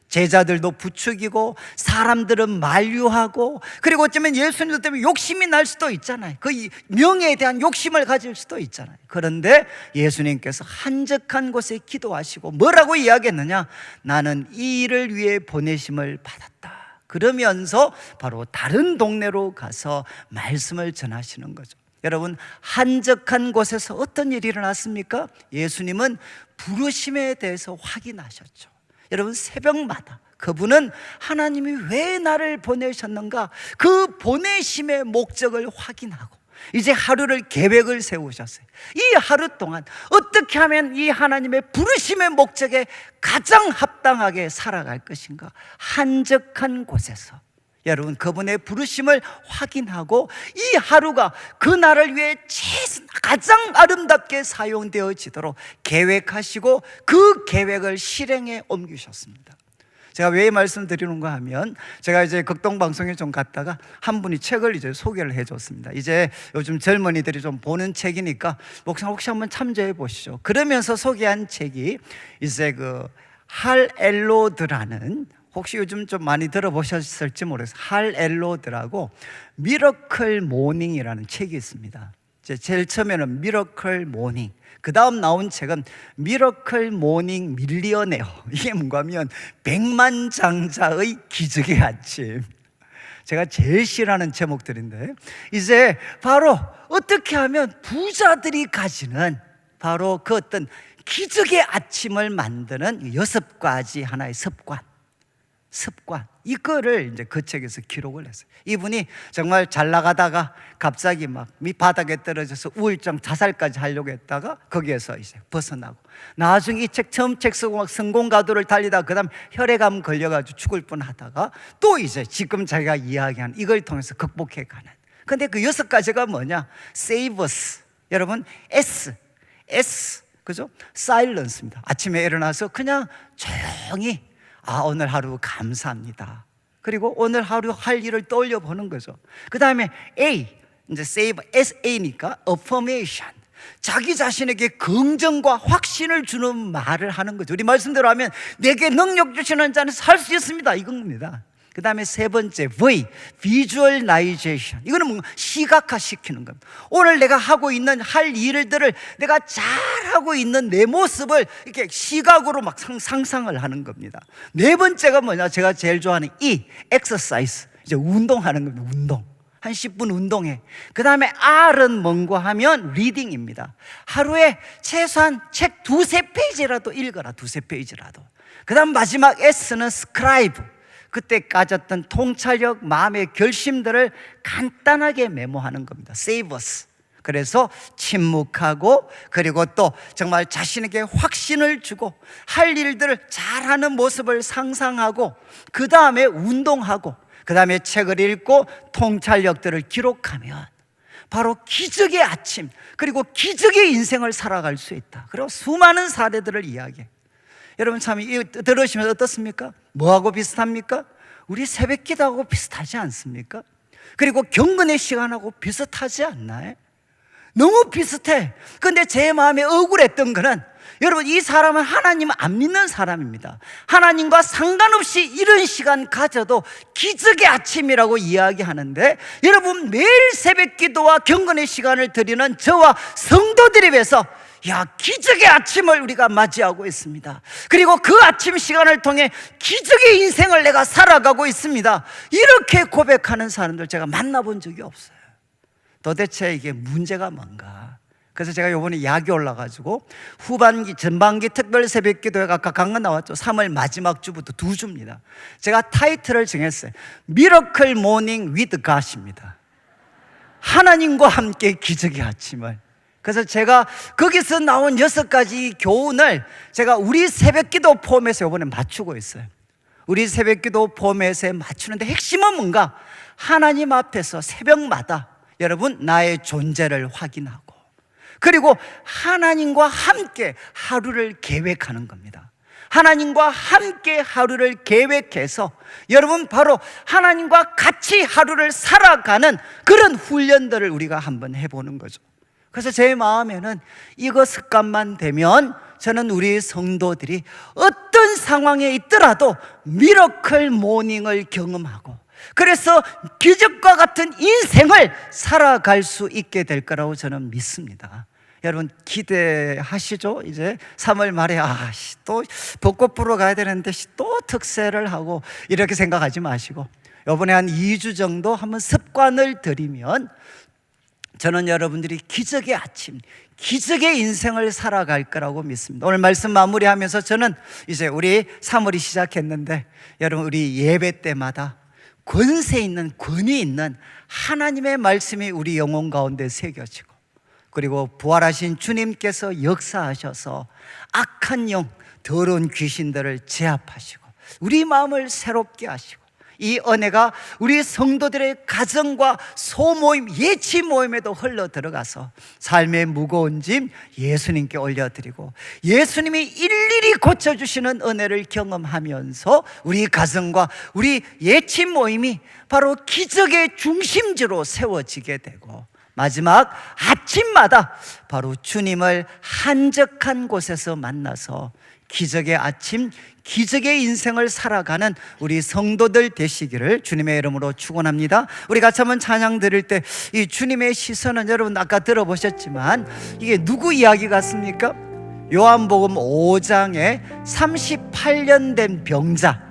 제자들도 부추기고 사람들은 만류하고, 그리고 어쩌면 예수님도 때문에 욕심이 날 수도 있잖아요. 그 명예에 대한 욕심을 가질 수도 있잖아요. 그런데 예수님께서 한적한 곳에 기도하시고 뭐라고 이야기했느냐? 나는 이 일을 위해 보내심을 받았다. 그러면서 바로 다른 동네로 가서 말씀을 전하시는 거죠. 여러분, 한적한 곳에서 어떤 일이 일어났습니까? 예수님은 부르심에 대해서 확인하셨죠. 여러분, 새벽마다 그분은 하나님이 왜 나를 보내셨는가, 그 보내심의 목적을 확인하고 이제 하루를 계획을 세우셨어요. 이 하루 동안 어떻게 하면 이 하나님의 부르심의 목적에 가장 합당하게 살아갈 것인가, 한적한 곳에서 여러분 그분의 부르심을 확인하고 이 하루가 그날을 위해 가장 아름답게 사용되어지도록 계획하시고 그 계획을 실행에 옮기셨습니다. 제가 왜 말씀드리는가 하면, 제가 이제 극동방송에 좀 갔다가 한 분이 책을 이제 소개를 해줬습니다. 이제 요즘 젊은이들이 좀 보는 책이니까 목사님 혹시 한번 참조해 보시죠. 그러면서 소개한 책이 이제 그 할 엘로드라는, 혹시 요즘 좀 많이 들어보셨을지 모르겠어요. 할 엘로드라고 미러클 모닝이라는 책이 있습니다. 제일 처음에는 미러클 모닝, 그 다음 나온 책은 미러클 모닝 밀리어네어. 이게 뭔가 하면 백만장자의 기적의 아침. 제가 제일 싫어하는 제목들인데, 이제 바로 어떻게 하면 부자들이 가지는 바로 그 어떤 기적의 아침을 만드는 6가지 하나의 습관, 이거를 이제 그 책에서 기록을 했어요. 이분이 정말 잘 나가다가 갑자기 막 밑바닥에 떨어져서 우울증, 자살까지 하려고 했다가 거기에서 이제 벗어나고, 나중에 이 책 처음 책 쓰고 막 성공 가도를 달리다가 그다음 혈액암 걸려가지고 죽을 뻔하다가 또 이제 지금 자기가 이야기한 이걸 통해서 극복해가는. 근데 그 6가지가 뭐냐? Save us. 여러분, S 그죠? Silence입니다. 아침에 일어나서 그냥 조용히 오늘 하루 감사합니다. 그리고 오늘 하루 할 일을 떠올려 보는 거죠. 그 다음에 A, 이제 save, SA니까 affirmation. 자기 자신에게 긍정과 확신을 주는 말을 하는 거죠. 우리 말씀대로 하면 내게 능력 주시는 자는 살 수 있습니다, 이겁니다. 그 다음에 세 번째 V, visualization. 이거는 뭔가 시각화 시키는 겁니다. 오늘 내가 하고 있는 할 일들을 내가 잘하고 있는 내 모습을 이렇게 시각으로 막 상상을 하는 겁니다. 네 번째가 뭐냐? 제가 제일 좋아하는 E, exercise. 이제 운동하는 겁니다. 운동. 한 10분 운동해. 그 다음에 R은 뭔가 하면 reading입니다. 하루에 최소한 책 2-3페이지라도 읽어라. 2-3페이지라도. 그 다음 마지막 S는 scribe. 그때 가졌던 통찰력, 마음의 결심들을 간단하게 메모하는 겁니다. Save us. 그래서 침묵하고 그리고 또 정말 자신에게 확신을 주고 할 일들을 잘하는 모습을 상상하고 그 다음에 운동하고 그 다음에 책을 읽고 통찰력들을 기록하면 바로 기적의 아침 그리고 기적의 인생을 살아갈 수 있다. 그리고 수많은 사례들을 이야기해. 여러분 참 들으시면 어떻습니까? 뭐하고 비슷합니까? 우리 새벽기도하고 비슷하지 않습니까? 그리고 경건의 시간하고 비슷하지 않나요? 너무 비슷해. 근데 제 마음에 억울했던 거는 여러분 이 사람은 하나님 안 믿는 사람입니다. 하나님과 상관없이 이런 시간 가져도 기적의 아침이라고 이야기하는데 여러분 매일 새벽 기도와 경건의 시간을 드리는 저와 성도들에 비해서 기적의 아침을 우리가 맞이하고 있습니다. 그리고 그 아침 시간을 통해 기적의 인생을 내가 살아가고 있습니다. 이렇게 고백하는 사람들 제가 만나본 적이 없어요. 도대체 이게 문제가 뭔가? 그래서 제가 요번에 약이 올라가지고 후반기, 전반기 특별 새벽 기도회 아까 강간 나왔죠. 3월 마지막 주부터 2주입니다. 제가 타이틀을 정했어요. 미러클 모닝 위드 갓입니다. 하나님과 함께 기적의 아침을. 그래서 제가 거기서 나온 6가지 교훈을 제가 우리 새벽기도 포맷에 이번에 맞추고 있어요. 우리 새벽기도 포맷에 맞추는데 핵심은 뭔가? 하나님 앞에서 새벽마다 여러분 나의 존재를 확인하고 그리고 하나님과 함께 하루를 계획하는 겁니다. 하나님과 함께 하루를 계획해서 여러분 바로 하나님과 같이 하루를 살아가는 그런 훈련들을 우리가 한번 해보는 거죠. 그래서 제 마음에는 이거 습관만 되면 저는 우리 성도들이 어떤 상황에 있더라도 미러클 모닝을 경험하고 그래서 기적과 같은 인생을 살아갈 수 있게 될 거라고 저는 믿습니다. 여러분 기대하시죠? 이제 3월 말에 또 벚꽃 보러 가야 되는데 또 특세를 하고 이렇게 생각하지 마시고 이번에 한 2주 정도 한번 습관을 들이면 저는 여러분들이 기적의 아침, 기적의 인생을 살아갈 거라고 믿습니다. 오늘 말씀 마무리하면서 저는 이제 우리 3월이 시작했는데 여러분 우리 예배 때마다 권세 있는, 권위 있는 하나님의 말씀이 우리 영혼 가운데 새겨지고 그리고 부활하신 주님께서 역사하셔서 악한 영, 더러운 귀신들을 제압하시고 우리 마음을 새롭게 하시고 이 은혜가 우리 성도들의 가정과 소모임, 예치 모임에도 흘러 들어가서 삶의 무거운 짐 예수님께 올려드리고 예수님이 일일이 고쳐주시는 은혜를 경험하면서 우리 가정과 우리 예치 모임이 바로 기적의 중심지로 세워지게 되고 마지막 아침마다 바로 주님을 한적한 곳에서 만나서 기적의 아침, 기적의 인생을 살아가는 우리 성도들 되시기를 주님의 이름으로 축원합니다. 우리 같이 한번 찬양 드릴 때 이 주님의 시선은 여러분 아까 들어보셨지만 이게 누구 이야기 같습니까? 요한복음 5장에 38년 된 병자,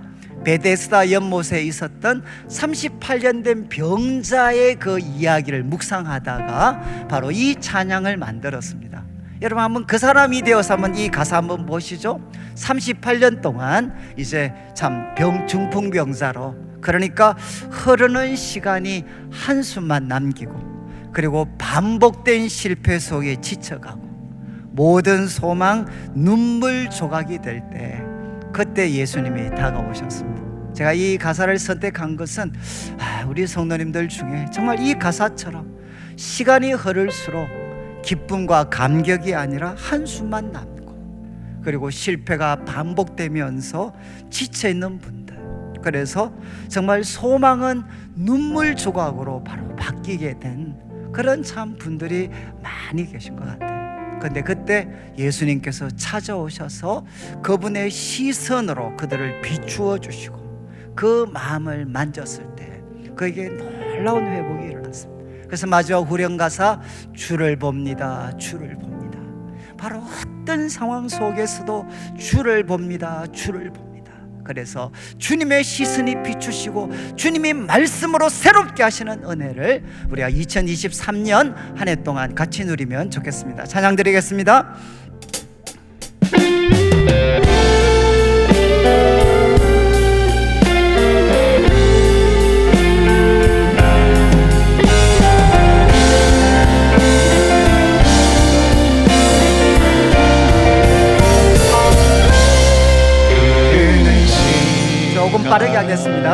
베데스다 연못에 있었던 38년 된 병자의 그 이야기를 묵상하다가 바로 이 찬양을 만들었습니다. 여러분 한번 그 사람이 되어서 한번 이 가사 한번 보시죠. 38년 동안 이제 참 중풍병자로 그러니까 흐르는 시간이 한숨만 남기고 그리고 반복된 실패 속에 지쳐가고 모든 소망 눈물 조각이 될 때 그때 예수님이 다가오셨습니다. 제가 이 가사를 선택한 것은 우리 성도님들 중에 정말 이 가사처럼 시간이 흐를수록 기쁨과 감격이 아니라 한숨만 남고 그리고 실패가 반복되면서 지쳐있는 분들, 그래서 정말 소망은 눈물 조각으로 바로 바뀌게 된 그런 참 분들이 많이 계신 것 같아요. 그런데 그때 예수님께서 찾아오셔서 그분의 시선으로 그들을 비추어 주시고 그 마음을 만졌을 때 그에게 놀라운 회복이 일어났습니다. 그래서 마지막 후렴가사 주를 봅니다, 주를 봅니다. 바로 어떤 상황 속에서도 주를 봅니다, 주를 봅니다. 그래서 주님의 시선이 비추시고 주님이 말씀으로 새롭게 하시는 은혜를 우리가 2023년 한 해 동안 같이 누리면 좋겠습니다. 찬양 드리겠습니다.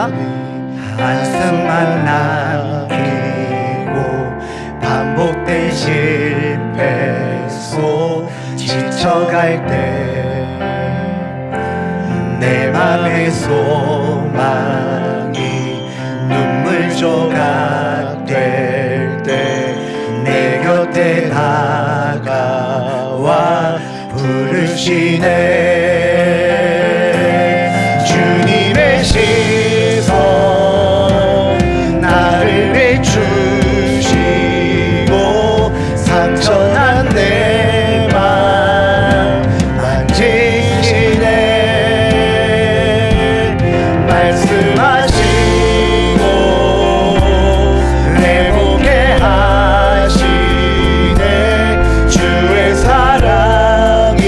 하겠습니다. 한숨만 남기고 반복된 실패 속 지쳐갈 때 내 맘의 소망이 눈물 조각 될 때 내 곁에 다가와 부르시네. 주님의 시선 나를 비추시고 상처난 내 맘 만지시네. 말씀하시고 회복해 하시네. 주의 사랑이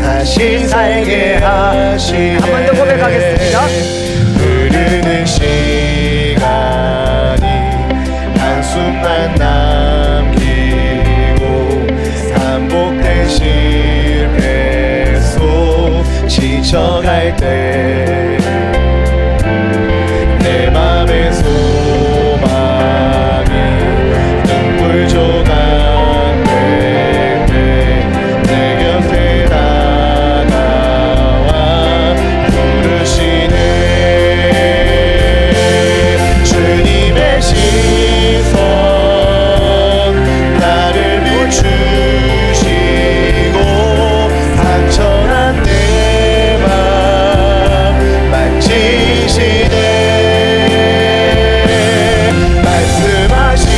다시 살게 하시네. 한 번 더 고백하겠습니다. 흐르는 시간이 한숨만 남기고 반복된 실패 속 지쳐갈 때 내 맘의 소망이 눈물 조각 될 때 내 곁에 다가와 부르시네. 주님의 시선 나를 비추시고 상처난 내 맘 만지시네.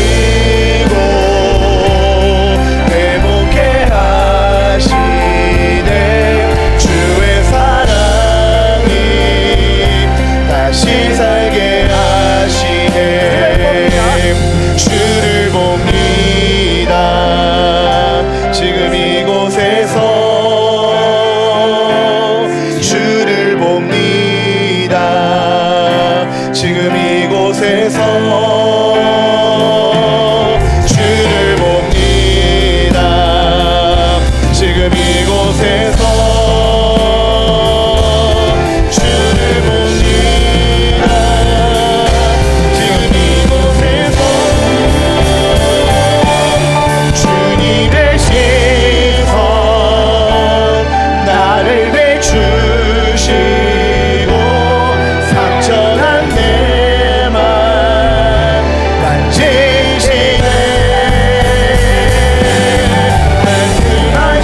말씀하시고 회복해 하시네. 주의 사랑이 다시 살게 하시네. 주를 봅니다. 지금 이곳에서 주를 봅니다. 지금 이곳에서 주를 봅니다. 지금 이곳에서 주를 봅니다. 지금 이곳에서 주님의 시선 나를 비추시고 상처난 내 맘 만지시네.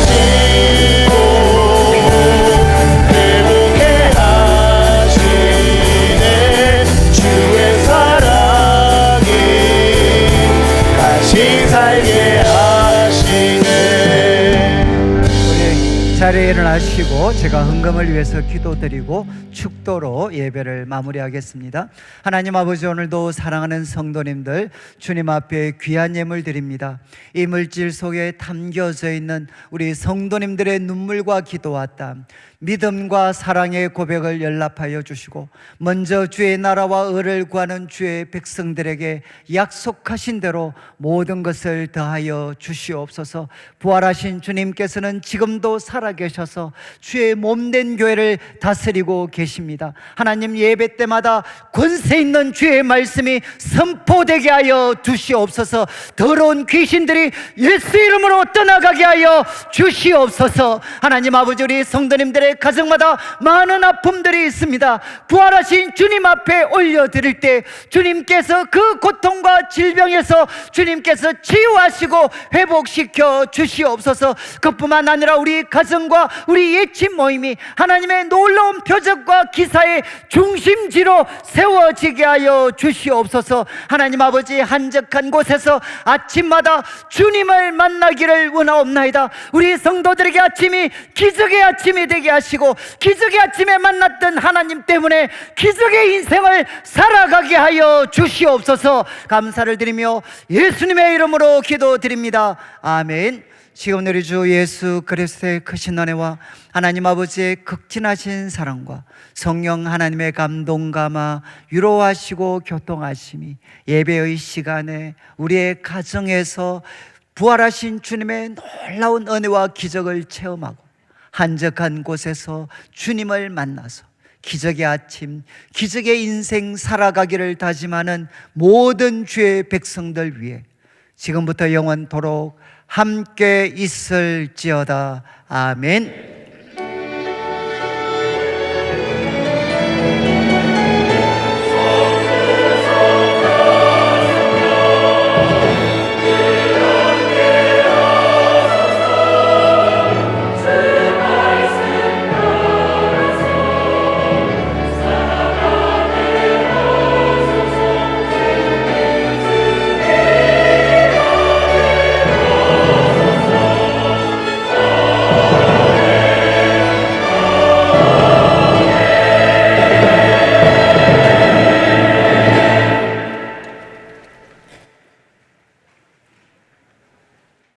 말씀하시고 회복해 하시네. 주의 사랑이 다시 살게 하시네. 우리 자리에 일어나시고 제가 헌금을 위해서 기도드리고 축도로 예배를 마무리하겠습니다. 하나님 아버지, 오늘도 사랑하는 성도님들 주님 앞에 귀한 예물 드립니다. 이 물질 속에 담겨져 있는 우리 성도님들의 눈물과 기도와 땀, 믿음과 사랑의 고백을 연락하여 주시고 먼저 주의 나라와 의를 구하는 주의 백성들에게 약속하신 대로 모든 것을 더하여 주시옵소서. 부활하신 주님께서는 지금도 살아계셔서 주의 몸된 교회를 다스리고 계십니다. 하나님, 예배 때마다 권세 있는 주의 말씀이 선포되게 하여 주시옵소서. 더러운 귀신들이 예수 이름으로 떠나가게 하여 주시옵소서. 하나님 아버지, 우리 성도님들의 가정마다 많은 아픔들이 있습니다. 부활하신 주님 앞에 올려드릴 때 주님께서 그 고통과 질병에서 주님께서 치유하시고 회복시켜 주시옵소서. 그뿐만 아니라 우리 가정과 우리 예친 모임이 하나님의 놀라운 표적과 기사의 중심지로 세워지게 하여 주시옵소서. 하나님 아버지, 한적한 곳에서 아침마다 주님을 만나기를 원하옵나이다. 우리 성도들에게 아침이 기적의 아침이 되게 하시고 기적의 아침에 만났던 하나님 때문에 기적의 인생을 살아가게 하여 주시옵소서. 감사를 드리며 예수님의 이름으로 기도드립니다. 아멘. 지금 우리 주 예수 그리스도의 크신 은혜와 하나님 아버지의 극진하신 사랑과 성령 하나님의 감동 감화 위로하시고 교통하심이 예배의 시간에 우리의 가정에서 부활하신 주님의 놀라운 은혜와 기적을 체험하고 한적한 곳에서 주님을 만나서 기적의 아침, 기적의 인생 살아가기를 다짐하는 모든 주의 백성들 위해 지금부터 영원토록 함께 있을지어다. 아멘.